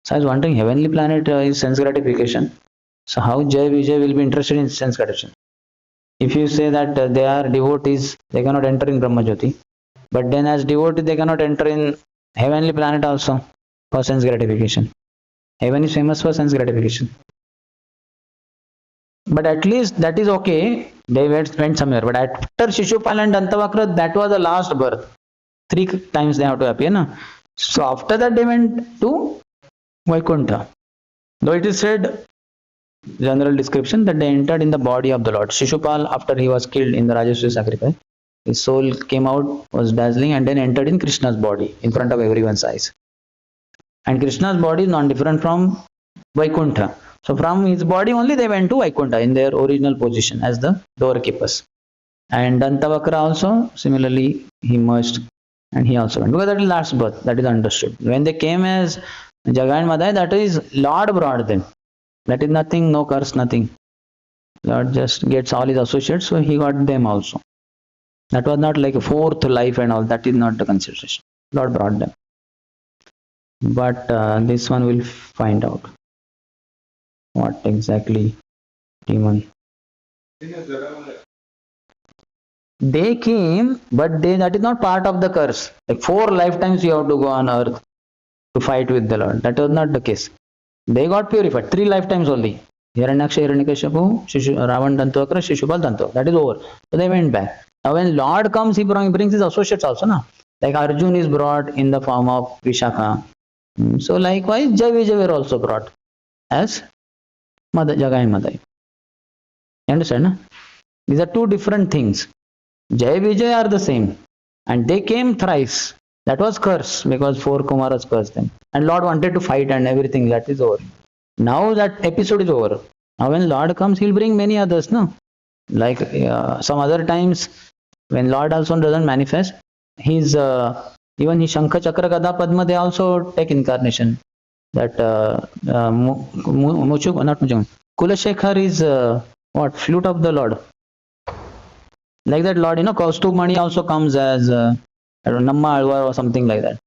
So I was wondering, heavenly planet is sense gratification. So how Jai Vijay will be interested in sense gratification? If you say that they are devotees, they cannot enter in Brahma Jyoti. But then as devotee, they cannot enter in heavenly planet also for sense gratification. Heaven is famous for sense gratification. But at least that is okay. They went somewhere. But after Shishupal and Dantavakra, that was the last birth. 3 times they have to appear. Na? So after that they went to Vaikuntha. Though it is said, general description, that they entered in the body of the Lord. Shishupal, after he was killed in the Rajasri sacrifice, his soul came out, was dazzling, and then entered in Krishna's body in front of everyone's eyes. And Krishna's body is non different from Vaikuntha. So from his body only they went to Vaikuntha in their original position as the doorkeepers. And Dantavakra also, similarly, he merged and he also went. Because that is last birth, that is understood. When they came as Jagai and Madai, that is Lord brought them. That is nothing, no curse, nothing. Lord just gets all his associates, so he got them also. That was not like a fourth life and all, that is not the consideration. Lord brought them. But this one will find out what exactly demon. They came, but that is not part of the curse. Like 4 lifetimes you have to go on earth to fight with the Lord. That was not the case. They got purified 3 lifetimes only. Hiranyaksha, Hiranyakashipu, Ravan Dantavakra, Shishupal Dantavakra. That is over. So they went back. Now when Lord comes, he brings his associates also. Na? Like Arjun is brought in the form of Vishakha. So likewise, Jai Vijay were also brought as Jagai and Madai. You understand? Na? These are 2 different things. Jai Vijay are the same. And they came thrice. That was curse because 4 Kumaras cursed them. And Lord wanted to fight and everything. That is over. Now that episode is over. Now when Lord comes, he'll bring many others. No? Like some other times when Lord also doesn't manifest, he's even his Shankha Chakra Gada Padma, they also take incarnation. That Kulashekar is what? Flute of the Lord. Like that Lord, Kaustubh Mani also comes as Namma Alvar or something like that.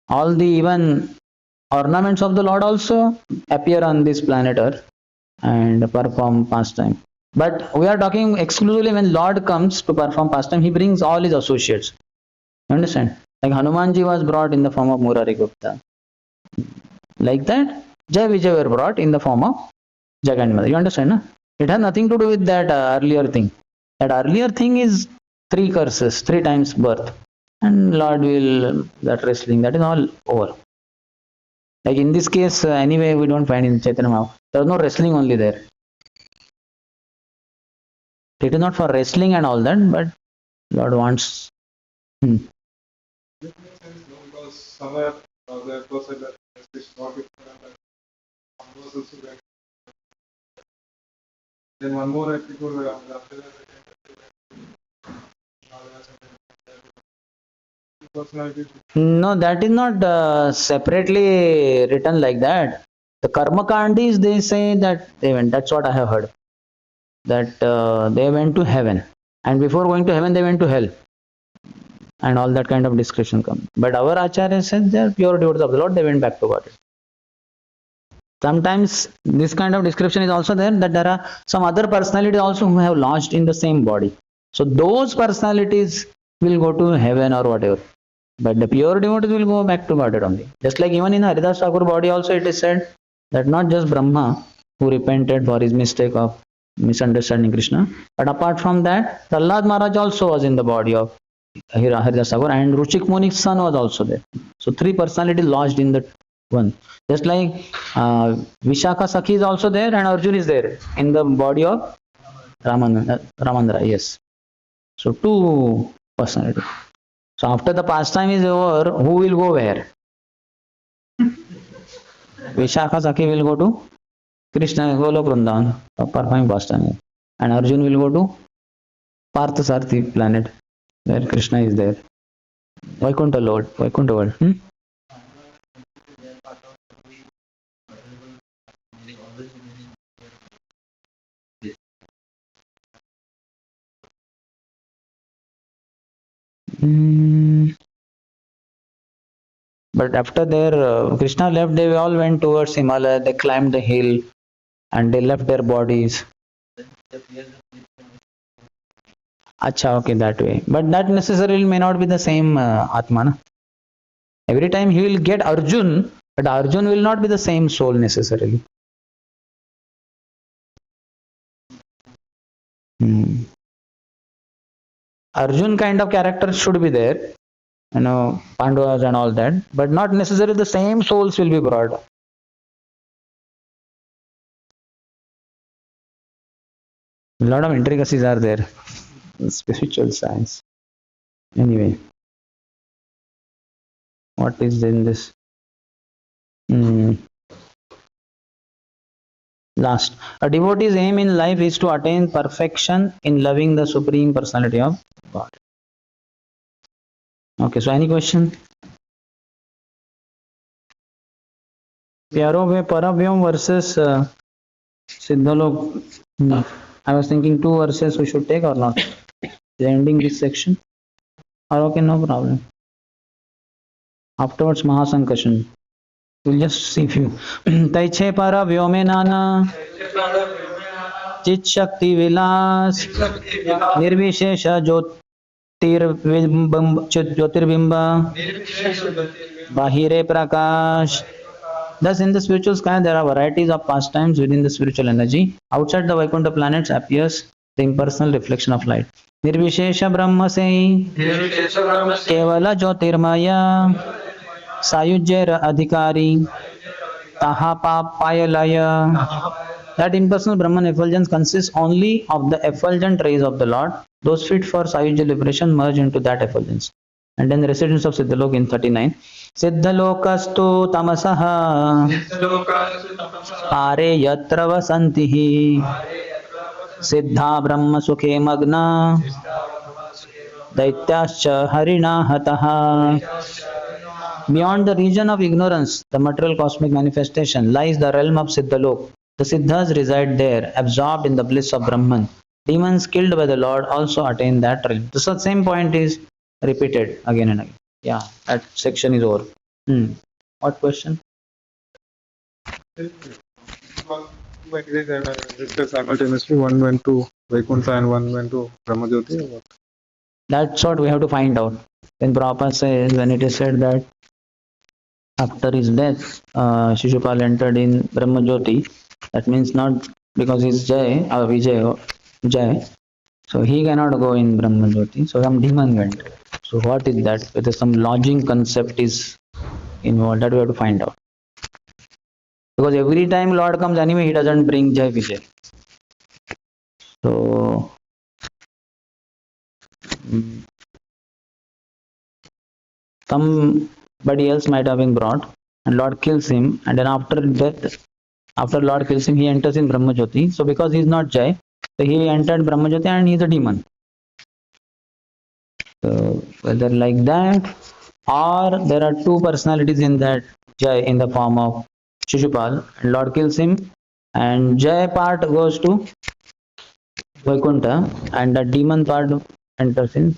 All the even ornaments of the Lord also appear on this planet Earth and perform pastime. But we are talking exclusively when Lord comes to perform pastime, he brings all his associates. You understand? Like Hanumanji was brought in the form of Murari Gupta. Like that, Jai Vijay were brought in the form of Jagan Mother. You understand? No? It has nothing to do with that earlier thing. That earlier thing is 3 curses, 3 times birth. And Lord will, that wrestling, that is all over. Like in this case, anyway, we don't find in Chaitanya Mahaprabhu. There is no wrestling only there. It is not for wrestling and all that, but Lord wants. This makes sense, no? Because somewhere that person that is not different, and one was also there. Then one more episode after that. No, that is not separately written like that. The Karma Kandis, they say that they went. That's what I have heard. That they went to heaven. And before going to heaven, they went to hell. And all that kind of description comes. But our Acharya says they are pure devotees of the Lord, they went back to God. Sometimes this kind of description is also there, that there are some other personalities also who have lodged in the same body. So those personalities will go to heaven or whatever. But the pure devotees will go back to God only. Just like even in Haridas Thakur body also it is said that not just Brahma who repented for his mistake of misunderstanding Krishna, but apart from that, Prahlad Maharaj also was in the body of Haridas Thakur, and Ruchik Muni's son was also there. So 3 personalities lodged in the one. Just like Vishakha Sakhi is also there and Arjun is there in the body of Ramandra, yes. So two personality. So after the pastime is over, who will go where? Vishakha Sakhi will go to Krishna Golok Vrindavan, performing pastime. And Arjun will go to Parthasarthi planet, where Krishna is there. Vaikuntha Lord, Vaikuntha world. But after their Krishna left, they all went towards Himalaya. They climbed the hill and they left their bodies. Acha, okay, that way. But that necessarily may not be the same Atma. Na? Every time he will get Arjun, but Arjun will not be the same soul necessarily. Arjun kind of character should be there, Pandavas and all that, but not necessarily the same souls will be brought. A lot of intricacies are there in spiritual science. Anyway, what is in this? Last, a devotee's aim in life is to attain perfection in loving the Supreme Personality of God. Okay, so any question? Pyaro Paravyam versus Siddhalok. I was thinking 2 verses we should take or not. Ending this section. Or okay, no problem. Afterwards, Mahasankashan. We'll just see few. Taiche Paravyomenana Chit Shakti Vilas Nirvishesha Jyotirbimba Bahire Prakash. Thus, in the spiritual sky, there are varieties of pastimes within the spiritual energy. Outside the Vaikuntha planets appears the impersonal reflection of light. Nirvishesha Brahma Se Kevala Jyotirmaya Sayujya Adhikari Taha Papayalaya. That impersonal Brahman effulgence consists only of the effulgent rays of the Lord. Those fit for Sayujya liberation merge into that effulgence. And then the residence of Siddhalok in 39. Siddhalokastu tamasaha Pare yatra vasantihi Siddha Brahma Sukhe Magna Daityascha Harina Hataha. Beyond the region of ignorance, the material cosmic manifestation, lies the realm of Siddhalok. The Siddhas reside there, absorbed in the bliss of Brahman. Demons killed by the Lord also attain that realm. The same point is repeated again and again. Yeah, that section is over. What question? Like this, simultaneously, one went to Vaikuntha and one went to Brahmajyoti, or what? That's what we have to find out. When Prabhupada says, when it is said that after his death, Shishupal entered in Brahmajyoti, that means not because he's Jai or Vijay or Jai, so he cannot go in Brahmajyoti, so some demon went. So what is that? Whether some lodging concept is involved, that we have to find out. Because every time Lord comes anyway, he doesn't bring Jai Vijay. So somebody else might have been brought and Lord kills him, and then after death, after Lord kills him, he enters in Brahmajyoti. So because he is not Jai, so he entered Brahmajyoti and he is a demon. So whether like that, or there are two personalities in that Jai in the form of Shishupal, and Lord kills him, and Jai part goes to Vaikuntha, and the demon part enters in.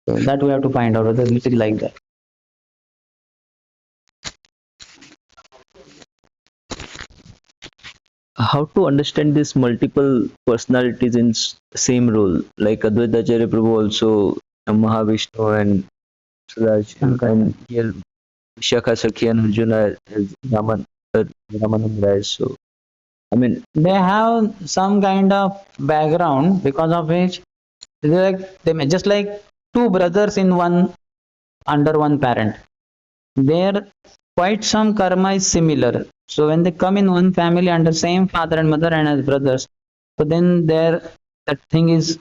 So that we have to find out whether it is like that. How to understand these multiple personalities in same role, like Advaita Acharya Prabhu also Mahavishnu and Sundershyam and here Vishakha Sakhi and Arjuna as Ramananda. So I mean They have some kind of background because of which they may just like two brothers in one under one parent. Their quite some karma is similar. So when they come in one family under same father and mother and as brothers, so then their that thing is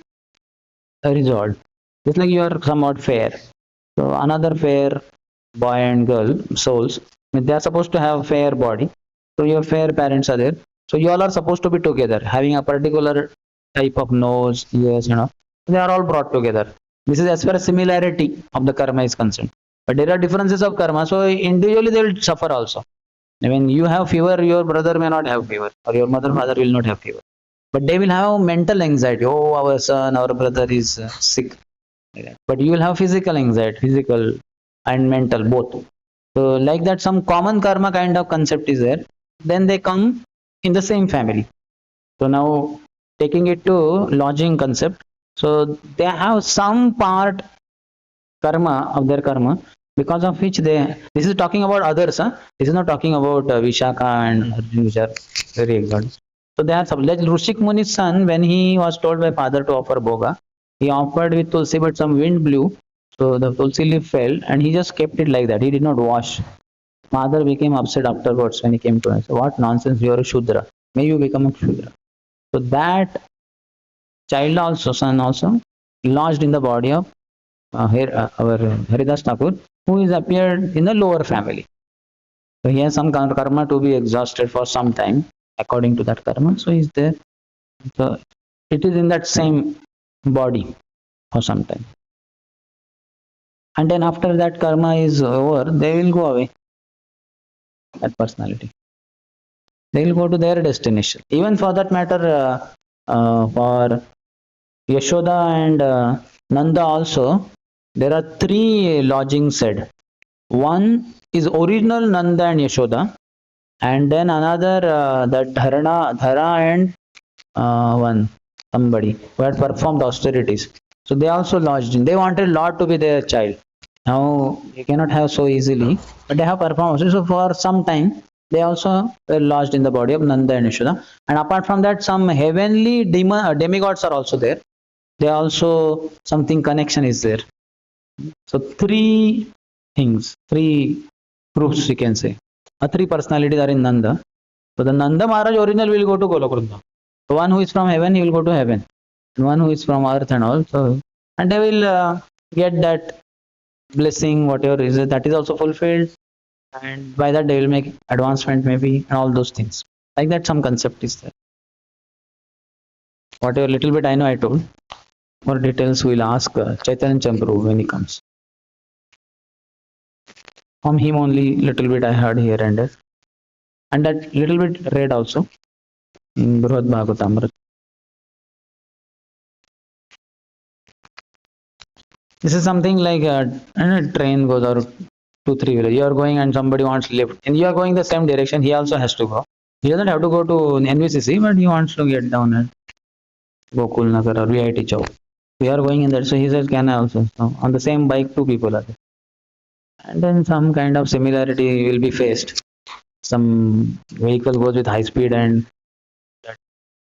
resolved. It's like you are somewhat fair. So another fair boy and girl souls, they are supposed to have fair body. So your fair parents are there. So you all are supposed to be together, having a particular type of nose, ears, They are all brought together. This is as far as similarity of the karma is concerned. But there are differences of karma, so individually they will suffer also. When you have fever, your brother may not have fever, or your mother, father will not have fever. But they will have mental anxiety. Oh, our son, our brother is sick. Like that. But you will have physical anxiety, physical and mental both. So, like that, some common karma kind of concept is there. Then they come in the same family. So now taking it to lodging concept. So they have some part karma of their karma because of which this is talking about others, huh? This is not talking about Vishaka and Arjun, which are very exalted. So they are some, like Rushik Muni's son, when he was told by father to offer boga, he offered with tulsi, but some wind blew, so the tulsi leaf fell, and he just kept it like that. He did not wash. Father became upset afterwards when he came to us. So what nonsense, you are a Shudra. May you become a Shudra. So that child also, son also, lodged in the body of our Haridas Thakur, who is appeared in the lower family. So he has some karma to be exhausted for some time, according to that karma. So he's there. So it is in that same body for some time. And then after that karma is over, they will go away. That personality. They will go to their destination. Even for that matter, for Yashoda and Nanda also, there are three lodgings said. One is original Nanda and Yashoda, and then another that Dhara and one somebody who had performed austerities. So they also lodged in. They wanted Lord to be their child. Now you cannot have so easily, but they have performed. So for some time, they also were lodged in the body of Nanda and Yashoda. And apart from that, some heavenly demigods are also there. They also something connection is there. So three things, three proofs we can say. Three personalities are in Nanda. So the Nanda Maharaj original will go to Golokrunda. The one who is from heaven, he will go to heaven. And one who is from earth and all. So, and they will get that blessing, whatever is it, that is also fulfilled. And by that they will make advancement maybe and all those things. Like that some concept is there. Whatever little bit I know I told. More details we'll ask Chaitanya Charitamrita when he comes. From him only little bit I heard here and there. And that little bit read also in Brihad Bhagavatamrita. This is something like a train goes or 2-3 wheeler. You are going and somebody wants lift, and you are going the same direction. He also has to go. He doesn't have to go to NVCC, but he wants to get down at Gokul Nagar or VIT Chowk. We are going in that, so he says, "Can I also?" So on the same bike, two people are there, and then some kind of similarity will be faced. Some vehicle goes with high speed, and that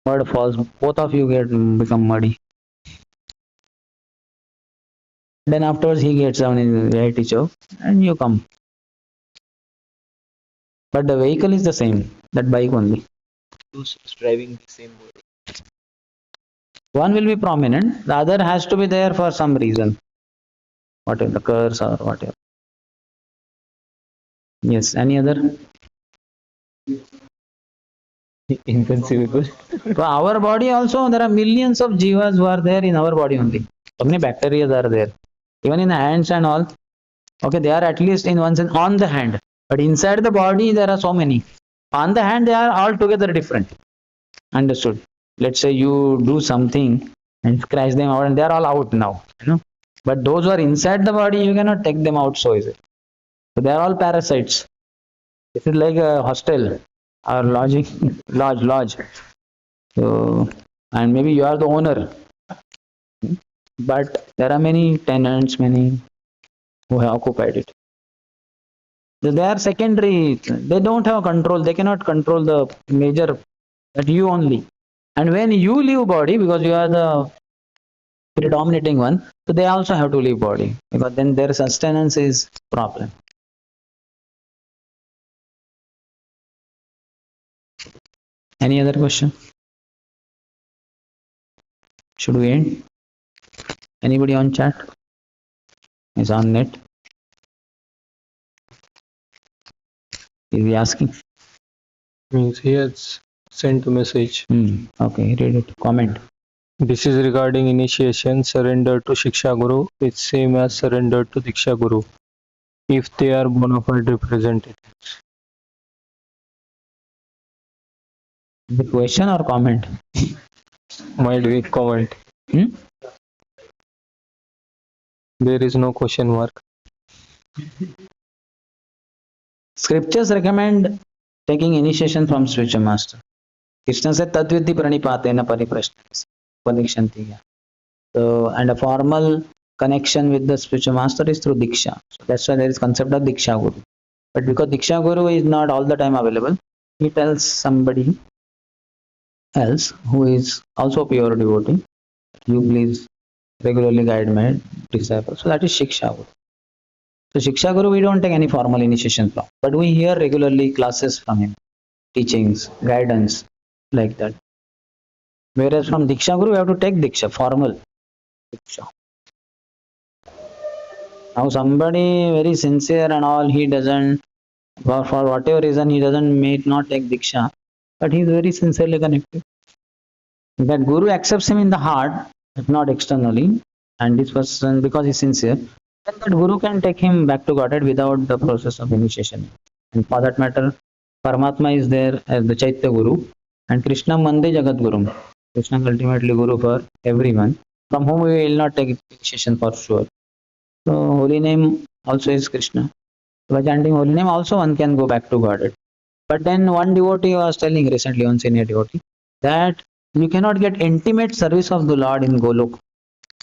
mud falls. Both of you become muddy. Then afterwards he gets down in VIT Chowk, and you come. But the vehicle is the same, that bike only. Who's driving the same body? One will be prominent, the other has to be there for some reason, whatever the curse or whatever. Yes, any other? Inconceivable. So our body also, there are millions of jivas who are there in our body only. So many bacteria are there. Even in the hands and all. Okay, they are at least in one sense on the hand. But inside the body, there are so many. On the hand, they are altogether different. Understood? Let's say you do something and scratch them out and they are all out now. But those who are inside the body, you cannot take them out so easily. So they are all parasites. This is like a hostel or lodge. So, and maybe you are the owner, but there are many tenants, many who have occupied it. So they are secondary. They don't have control. They cannot control the major, that you only. And when you leave body, because you are the predominating one, so they also have to leave body, because then their sustenance is problem. Any other question? Should we end? Anybody on chat? Is on net? Is he asking? Means he has sent a message. Okay, read it. Comment. This is regarding initiation. Surrender to Shiksha Guru. It's same as surrender to Diksha Guru if they are bona fide representatives. The question or comment? Might be comment. There is no question mark. Scriptures recommend taking initiation from spiritual master. Krishna said, Tadvidhi pranipatena pariprashna. So, and a formal connection with the spiritual master is through Diksha. So that's why there is concept of Diksha Guru. But because Diksha Guru is not all the time available, he tells somebody else who is also pure devotee, you please regularly guide my disciple. So that is Shiksha Guru. So Shiksha Guru, we don't take any formal initiation from, but we hear regularly classes from him, teachings, guidance, like that. Whereas from Diksha Guru, we have to take Diksha, formal Diksha. Now somebody very sincere and all, he doesn't, for whatever reason, he may not take Diksha, but he is very sincerely connected. That Guru accepts him in the heart, but not externally, and this person, because he is sincere, then that Guru can take him back to Godhead without the process of initiation. And for that matter, Paramatma is there as the Chaitya Guru, and Krishna Mande Jagat Guru. Krishna is ultimately Guru for everyone, from whom we will not take initiation for sure. So, holy name also is Krishna. By chanting holy name, also one can go back to Godhead. But then one devotee was telling recently, one senior devotee, that you cannot get intimate service of the Lord in Golok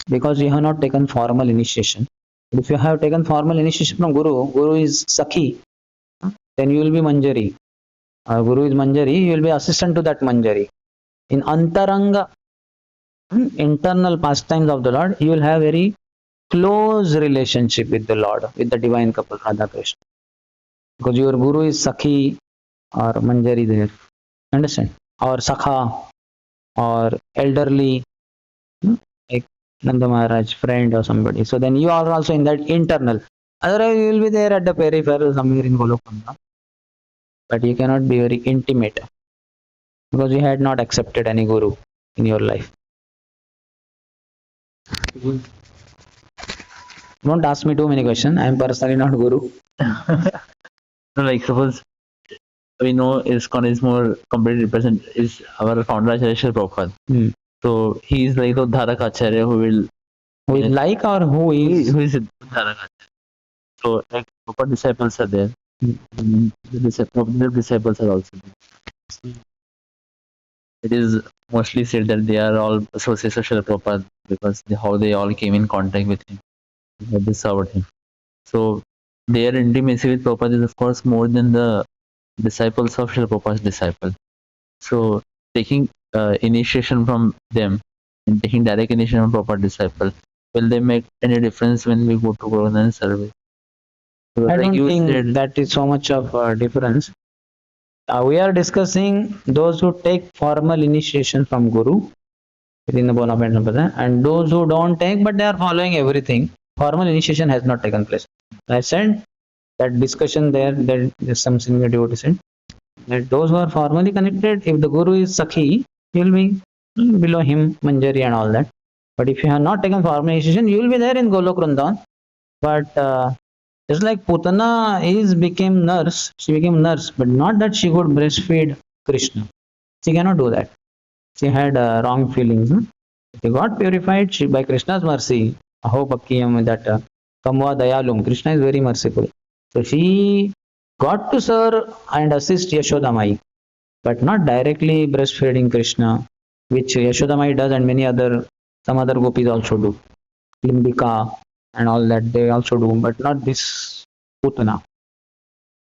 because you have not taken formal initiation. If you have taken formal initiation from Guru, Guru is Sakhi, then you will be Manjari. Guru is Manjari, you will be assistant to that Manjari. In Antaranga, internal pastimes of the Lord, you will have very close relationship with the Lord, with the divine couple, Radha Krishna. Because your Guru is Sakhi or Manjari there. Understand? Or Sakha or elderly, like Nanda Maharaj, friend or somebody. So then you are also in that internal. Otherwise, you will be there at the peripheral somewhere in Golokanda. But you cannot be very intimate because you had not accepted any Guru in your life. Don't ask me too many questions. I am personally not Guru. No, like suppose we know ISKCON is more completely represent is our founder Acharya Prabhupada. So he is like the Dharak Acharya who will Who is like or who is? who is Dharak Acharya. So like Prabhupada disciples are there. The disciples are also there. It is mostly said that they are all associates of Srila Prabhupada because how they all came in contact with him, how they served him. So their intimacy with Prabhupada is of course more than the disciples of Srila Prabhupada's disciple. So taking initiation from them and taking direct initiation from Prabhupada disciple, will they make any difference when we go to Govardhan service? So I like don't you think said, that is so much of a difference. We are discussing those who take formal initiation from Guru within the bona fide Sampradaya, and those who don't take but they are following everything. Formal initiation has not taken place. I said that discussion there, there's some senior devotee said that those who are formally connected, if the Guru is Sakhi, he will be below him, Manjari and all that. But if you have not taken formal initiation, you will be there in Golok Vrindavan. But just like Putana became nurse, she became nurse, but not that she could breastfeed Krishna. She cannot do that. She had wrong feelings. She got purified by Krishna's mercy. Aho Bhakkiyam, that Kamva Dayalum. Krishna is very merciful. So she got to serve and assist Yashodamai, but not directly breastfeeding Krishna, which Yashodamai does and some other gopis also do. Limbika and all that they also do, but not this Putana.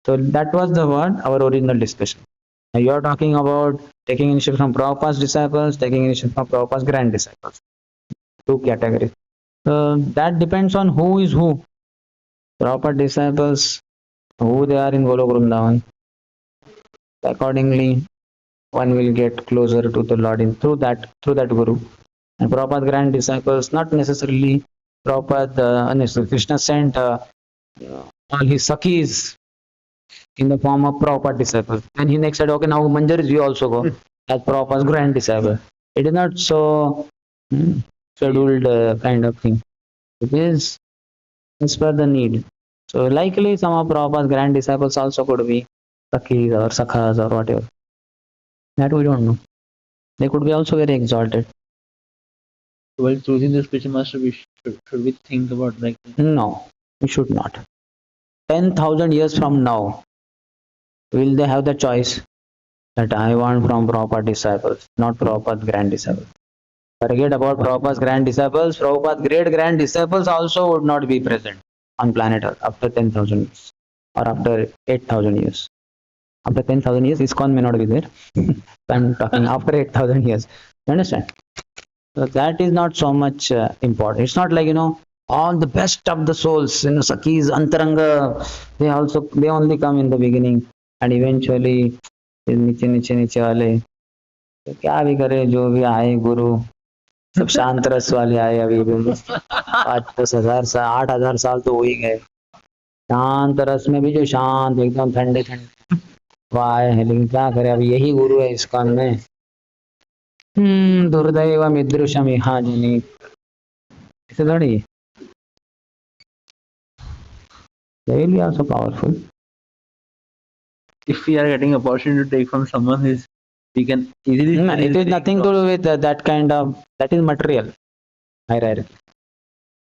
So that was our original discussion. Now you are talking about taking initiative from Prabhupada's disciples, taking initiative from Prabhupada's grand disciples. Two categories. So that depends on who is who. Prabhupada disciples, who they are in Golok Vrindavan. Accordingly, one will get closer to the Lord through that Guru. And Prabhupada's grand disciples, not necessarily Prabhupada, Krishna sent all his Sakhis in the form of Prabhupada disciples. And he next said, okay, now Manjaris, you also go as Prabhupada's grand disciple. It is not so scheduled kind of thing. It is as per the need. So likely some of Prabhupada's grand disciples also could be Sakhis or Sakhas or whatever. That we don't know. They could be also very exalted. While choosing the spiritual master, should we think about like No, we should not. 10,000 years from now, will they have the choice that I want from Prabhupada disciples, not Prabhupada's grand disciples? Forget about Prabhupada's grand disciples. Prabhupada's great grand disciples also would not be present on planet Earth after 10,000 years or after 8,000 years. After 10,000 years, ISKCON may not be there. I'm talking after 8,000 years. You understand? So that is not so much important. It's not like, all the best of the souls, Sakhis, Antaranga, they only come in the beginning and eventually नीचे वाले तो क्या भी करे जो भी आए गुरु सब शांत रस वाले आए अभी 8,000 साल तो हो ही गए शांत रस में भी जो शांत एकदम ठंडे ठंडे वो आए हैं लेकिन क्या करे अभी यही गुरु है ISKCON में दुर्दैव मिदृशम इहा जनी ऐसे थोड़ी they will be also powerful. if we are getting opportunity to take from someone who is we can easily It is nothing to do with that kind of, that is material hierarchy.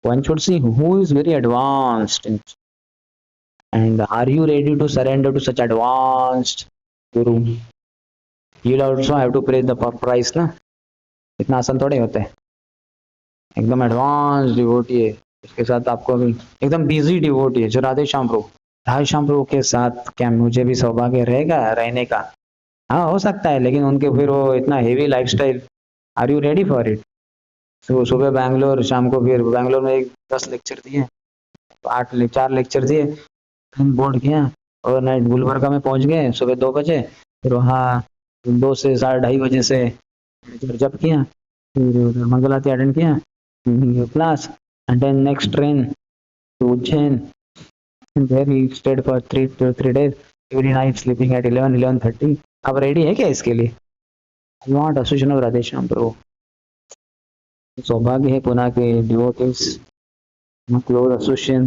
One should see who is very advanced and are you ready to surrender to such advanced guru? You'll also have to pay the price ना इतना आसान थोड़े होते हैं एकदम advance devotee है उसके साथ आपको भी एकदम बिजी डिवोटी है जो राधे श्याम प्रभु के साथ क्या मुझे भी सौभाग्य रहेगा रहने का हाँ हो सकता है लेकिन उनके फिर वो इतना heavy lifestyle are you ready for it सुबह बैंगलोर शाम को फिर बैंगलोर में 10 लेक्चर दिए 4 लेक्चर दिए बोर्ड किया और नाइट गुलबर्गा में पहुंच गए सुबह 2 बजे फिर वहाँ 2 से 2:30 बजे से जब किया फिर उधर मंगलाती अटेंड किया class and then next train to Ujjain and there he stayed for 3 days every night sleeping at 11:30. अब रेडी है क्या इसके लिए? You want association of Radhe Shyam प्रभु सौभाग्य है पुणे के डिवोटीज क्लोज एसोसिएशन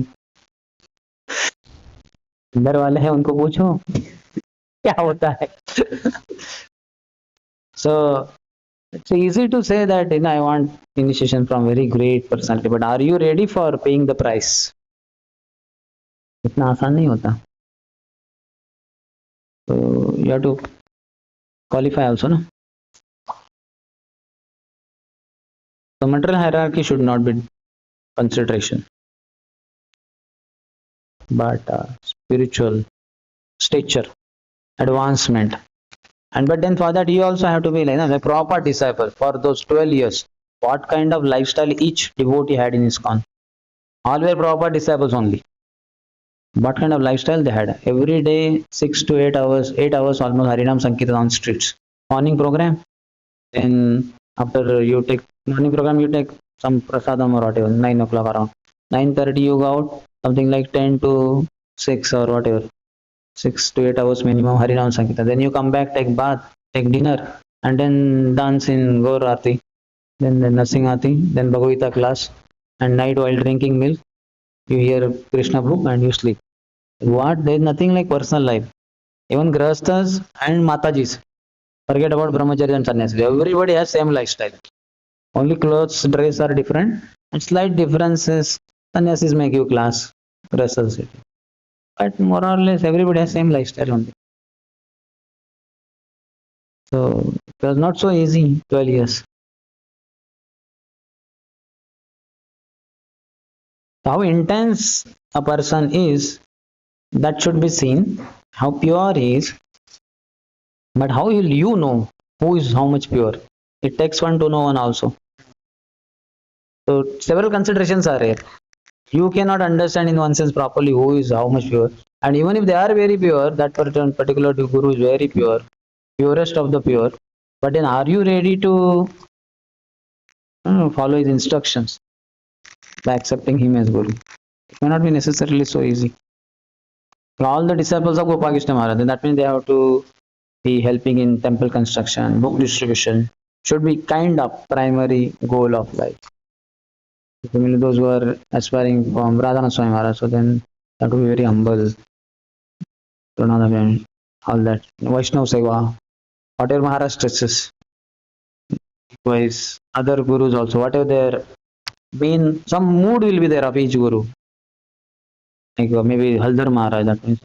अंदर वाले हैं उनको पूछो क्या होता है. So it's easy to say that I want initiation from very great personality, but are you ready for paying the price? इतना आसान नहीं होता. So you have to qualify also, no? So material hierarchy should not be consideration, but spiritual stature, advancement, and but then for that you also have to be like a proper disciple for those 12 years. What kind of lifestyle each devotee had in ISKCON? All were proper disciples only. What kind of lifestyle they had? Every day 6 to 8 hours, 8 hours almost Harinam Sankirtan on streets. Morning program. Then after you take morning program, you take some prasadam or whatever, 9 o'clock around. 9:30 you go out, something like 10 to 6 or whatever. 6 to 8 hours minimum Harinam Sankirtan. Then you come back, take bath, take dinner, and then dance in Gaur Aarti. Then Narsing Aarti, then Bhagavad Gita class. And night while drinking milk, you hear Krishna book and you sleep. What? There is nothing like personal life. Even Grahasthas and Matajis. Forget about Brahmachari and Sannyasis. Everybody has same lifestyle. Only clothes, dress are different. And slight differences. Sannyasis make you class. Grahasthas. But more or less everybody has same lifestyle only. So it was not so easy 12 years. How intense a person is, that should be seen. How pure he is. But how will you know who is how much pure? It takes one to know one also. So several considerations are there. You cannot understand in one sense properly who is how much pure. And even if they are very pure, that particular guru is very pure, purest of the pure. But then are you ready to follow his instructions by accepting him as Guru. It may not be necessarily so easy. All the disciples of Gopalkrishna Maharaj, that means they have to be helping in temple construction, book distribution, should be kind of primary goal of life. Similarly, those who are aspiring from Radhana Swami Maharaj, so then they have to be very humble, Pranadam, all that. Vaishnav Seva, whatever Maharaj stresses. Likewise, other gurus also, whatever their being, some mood will be there of each guru. Like maybe Haldar Maharaj, that means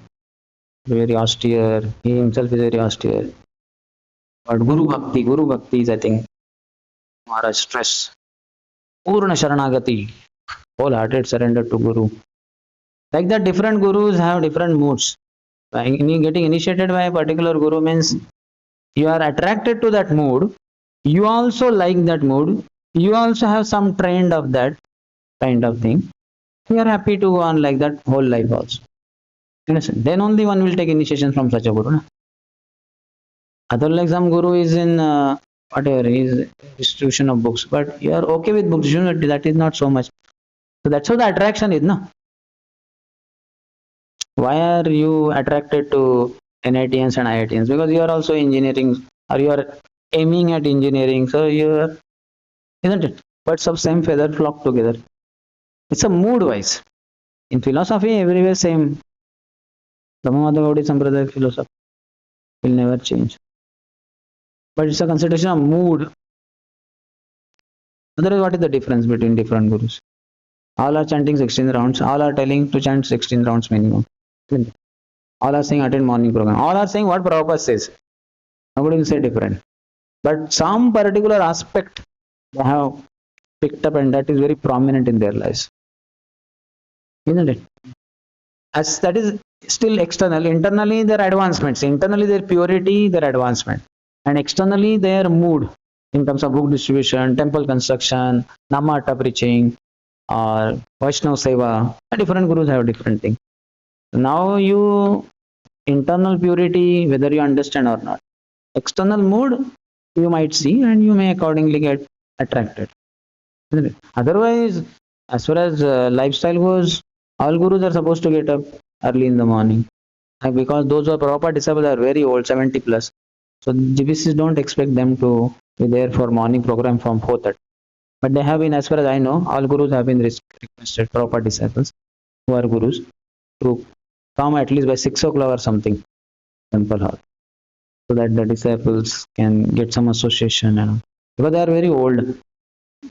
very austere, he himself is very austere. But Guru Bhakti is, I think, Maharaj stress. Purna Sharanagati, wholehearted surrender to Guru. Like that, different gurus have different moods. By getting initiated by a particular guru means you are attracted to that mood, you also like that mood, you also have some trend of that kind of thing. You are happy to go on like that whole life also. Then only one will take initiation from such a guru. Na? Other like some guru is in whatever is distribution of books, but you are okay with books, that is not so much. So that's how the attraction is, no? Why are you attracted to NITians and IITians? Because you are also engineering, or you are aiming at engineering, so you are, isn't it? Birds of same feather flock together. It's a mood wise. In philosophy, everywhere same. Brahmavada Gaudiya Sampradaya philosophy will never change. But it's a consideration of mood. Otherwise, what is the difference between different gurus? All are chanting 16 rounds, all are telling to chant 16 rounds minimum. All are saying attend morning program. All are saying what Prabhupada says. Nobody will say different. But some particular aspect they have picked up, and that is very prominent in their lives. Isn't it? As that is still external. Internally, their advancements. Internally, their purity, their advancement. And externally, their mood in terms of book distribution, temple construction, Namata preaching, or Vaishnav Seva. Different gurus have different things. Now you, internal purity, whether you understand or not. External mood, you might see, and you may accordingly get attracted. Isn't it? Otherwise, as far as lifestyle goes, all gurus are supposed to get up early in the morning. And because those who are proper disciples are very old, 70 plus. So GBCs don't expect them to be there for morning program from 4:30. But they have been, as far as I know, all gurus have been requested, proper disciples who are gurus, to come at least by 6 o'clock or something, temple hall, so that the disciples can get some association. And because they are very old.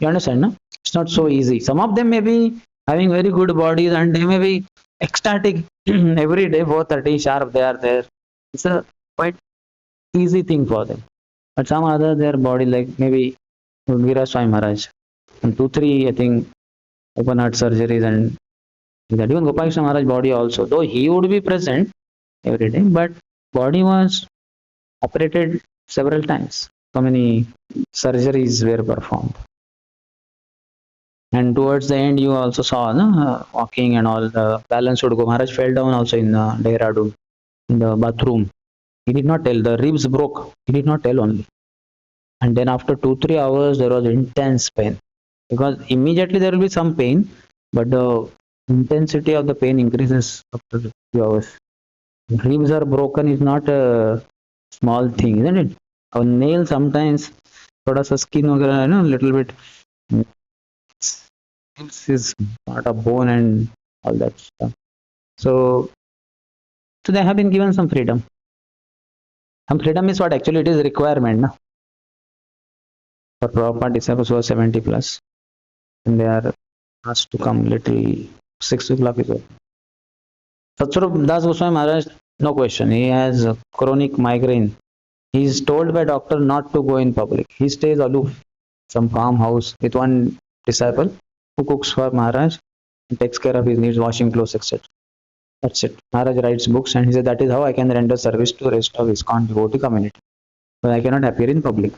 You understand, no? It's not so easy. Some of them may be having very good bodies and they may be ecstatic every day, 4:30 sharp, they are there. It's a quite easy thing for them. But some other, their body, like maybe Veera Swami Maharaj, and 2-3, I think, open heart surgeries, and that even Gopalkrishna Maharaj body also, though he would be present every day, but body was operated several times. So many surgeries were performed. And towards the end, you also saw walking and all, the balance would go. Maharaj fell down also in Dehradun, in the bathroom. He did not tell, the ribs broke. He did not tell only. And then after 2-3 hours, there was intense pain. Because immediately there will be some pain, but the intensity of the pain increases after a few hours. Ribs are broken is not a small thing, isn't it? Our nail sometimes, thoda sa skin, little bit, is part of bone and all that stuff. So they have been given some freedom. Some freedom is what actually it is requirement, na? For proper disciples who are 70 plus, and they are asked to come little 6 o'clock is over. Satswarup Das Goswami Maharaj, no question. He has a chronic migraine. He is told by doctor not to go in public. He stays aloof, some farmhouse with one disciple who cooks for Maharaj and takes care of his needs, washing clothes, etc. That's it. Maharaj writes books and he said, that is how I can render service to the rest of ISKCON devotee community. But I cannot appear in public.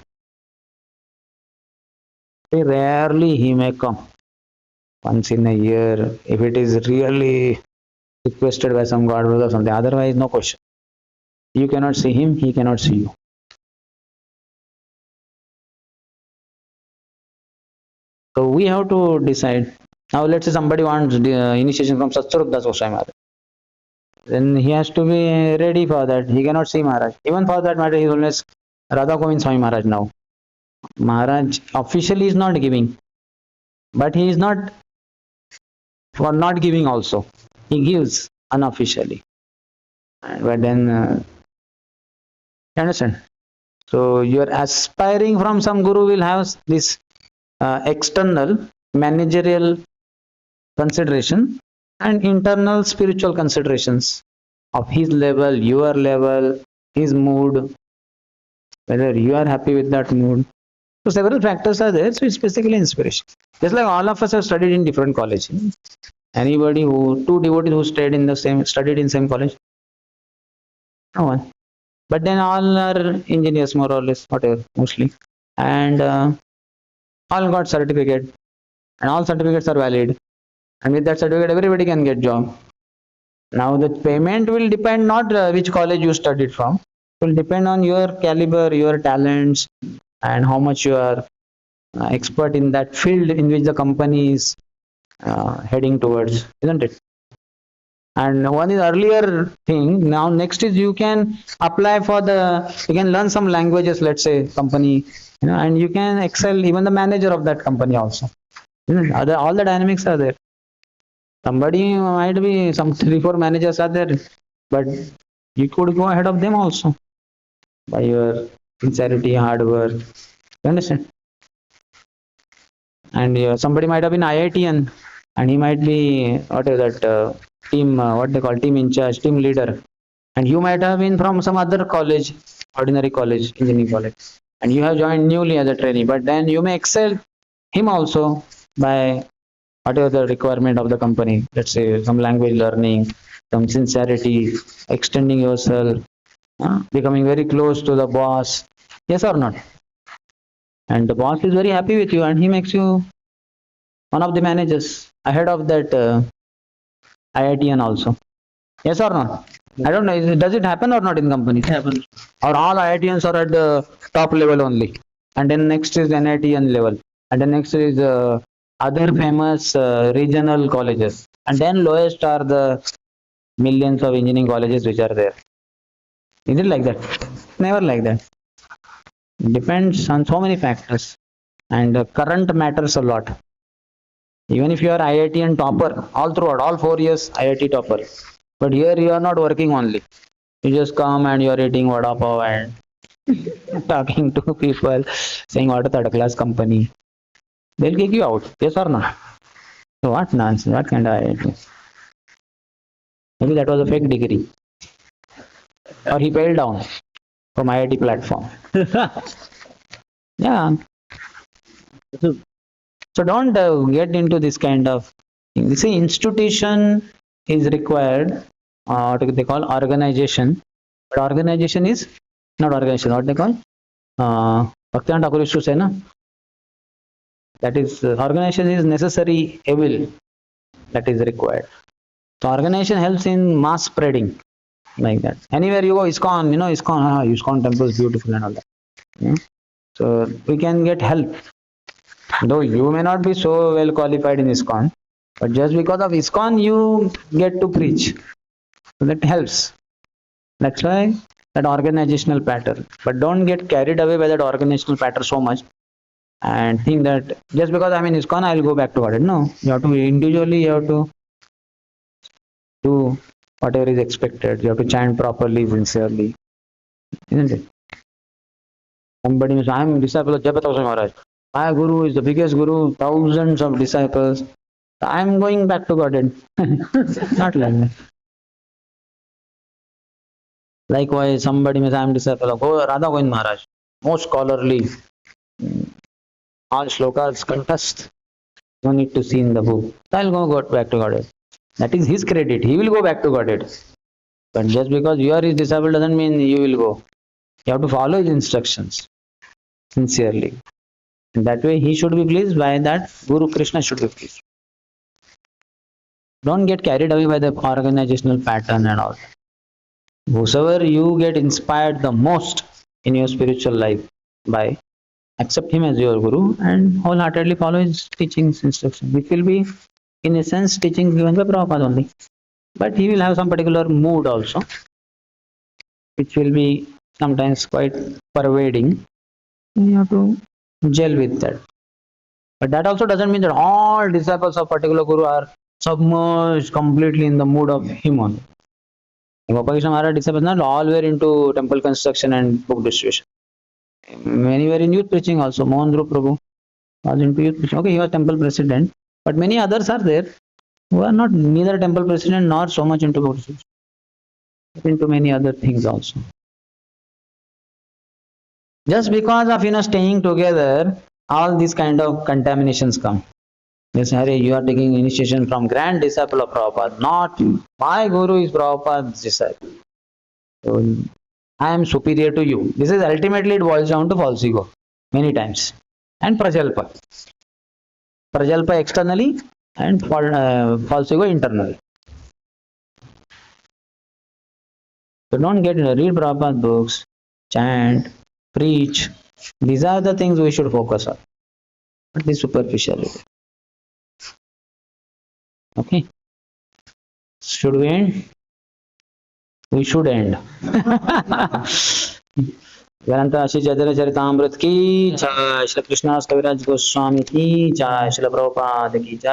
Very rarely he may come. Once in a year, if it is really requested by some god brother or something. Otherwise, no question. You cannot see him, he cannot see you. So we have to decide. Now let's say somebody wants initiation from Satsarupdas Goswami Maharaj. Then he has to be ready for that. He cannot see Maharaj. Even for that matter, he is always Radha Govind Swami Maharaj now. Maharaj officially is not giving, but he is not for not giving also. He gives unofficially. But then, you understand? So you are aspiring from some guru will have this external managerial consideration and internal spiritual considerations of his level, your level, his mood, whether you are happy with that mood. So several factors are there. So it's basically inspiration. Just like all of us have studied in different college. Anybody who two devotees who studied in same college? No one. But then all are engineers more or less, whatever, mostly. And all got certificate. And all certificates are valid. And with that certificate, everybody can get job. Now the payment will depend not which college you studied from. It will depend on your caliber, your talents, and how much you are expert in that field in which the company is heading towards, isn't it? And one is earlier thing. Now next is you can apply for you can learn some languages, let's say company, and you can excel even the manager of that company also. All the dynamics are there. Somebody might be some 3-4 managers are there, but you could go ahead of them also by your sincerity, hard work. You understand? And somebody might have been IITian, and he might be what is that team? What they call team in charge, team leader, and you might have been from some other college, ordinary college, engineering college, and you have joined newly as a trainee. But then you may excel him also by whatever the requirement of the company, let's say some language learning, some sincerity, extending yourself, becoming very close to the boss, yes or not? And the boss is very happy with you and he makes you one of the managers ahead of that IITian also, yes or not? I don't know, does it happen or not in companies? It happens. Or all IITians are at the top level only, and then next is NITian level, and then next is other famous regional colleges, and then lowest are the millions of engineering colleges which are there. Is it like that? Never like that. Depends on so many factors, and current matters a lot. Even if you are IITian topper all throughout, all 4 years IIT topper, but here you are not working only. You just come and you are eating vada pav and talking to people, saying what a third class company. They'll kick you out, yes or no? So what nonsense, what kind of IIT? Maybe that was a fake degree. Or he fell down from IIT platform. Yeah. So don't get into this kind of thing. You see, institution is required, what they call organization. But organization is not organization, what they call? Bhaktivinoda Thakur used to say, na? That is, organization is necessary evil that is required. So organization helps in mass spreading, like that. Anywhere you go, ISKCON, ISKCON temple is beautiful and all that. Yeah? So we can get help. Though you may not be so well qualified in ISKCON, but just because of ISKCON, you get to preach. So that helps. That's why that organizational pattern. But don't get carried away by that organizational pattern so much and think that just because I'm in ISKCON, I'll go back to God. No, you have to individually, you have to do whatever is expected. You have to chant properly, sincerely. Isn't it? Somebody may say, I'm a disciple of Jaipata Goswami Maharaj. My guru is the biggest guru, thousands of disciples. I'm going back to Godhead. Not like that. Likewise, somebody may say, I'm a disciple of Radha Govind Maharaj, most scholarly. All shlokas contest. No need to see in the book. I'll go back to Godhead. That is his credit. He will go back to Godhead. But just because you are his disciple doesn't mean you will go. You have to follow his instructions sincerely. And that way he should be pleased, by that Guru Krishna should be pleased. Don't get carried away by the organizational pattern and all. Whosoever you get inspired the most in your spiritual life by, accept him as your guru and wholeheartedly follow his teachings, instruction, which will be, in a sense, teachings given by Prabhupada only. But he will have some particular mood also, which will be sometimes quite pervading. You have to gel with that. But that also doesn't mean that all disciples of particular guru are submerged completely in the mood of him only. Gopalkrishna Maharaj disciples not all were into temple construction and book distribution. Many were in youth preaching also. Mohan Dhruv Prabhu was into youth preaching. Okay, he was temple president, but many others are there who are not neither temple president nor so much into book distribution, but into many other things also. Just because of staying together, all these kind of contaminations come. Yes, Hare, you are taking initiation from grand disciple of Prabhupada, not my guru is Prabhupada's disciple. So, I am superior to you. This is ultimately, it boils down to false ego many times, and prajalpa. Prajalpa externally and false ego internally. So don't get read Prabhupada books, chant, preach. These are the things we should focus on. Not the superficiality. Okay. Should we end? We should end. Vedanta Shri Chaitanya Charitamrita ki jai, Shri Krishna Kaviraj Goswami ki jai, Shri Prabhupada ki jai.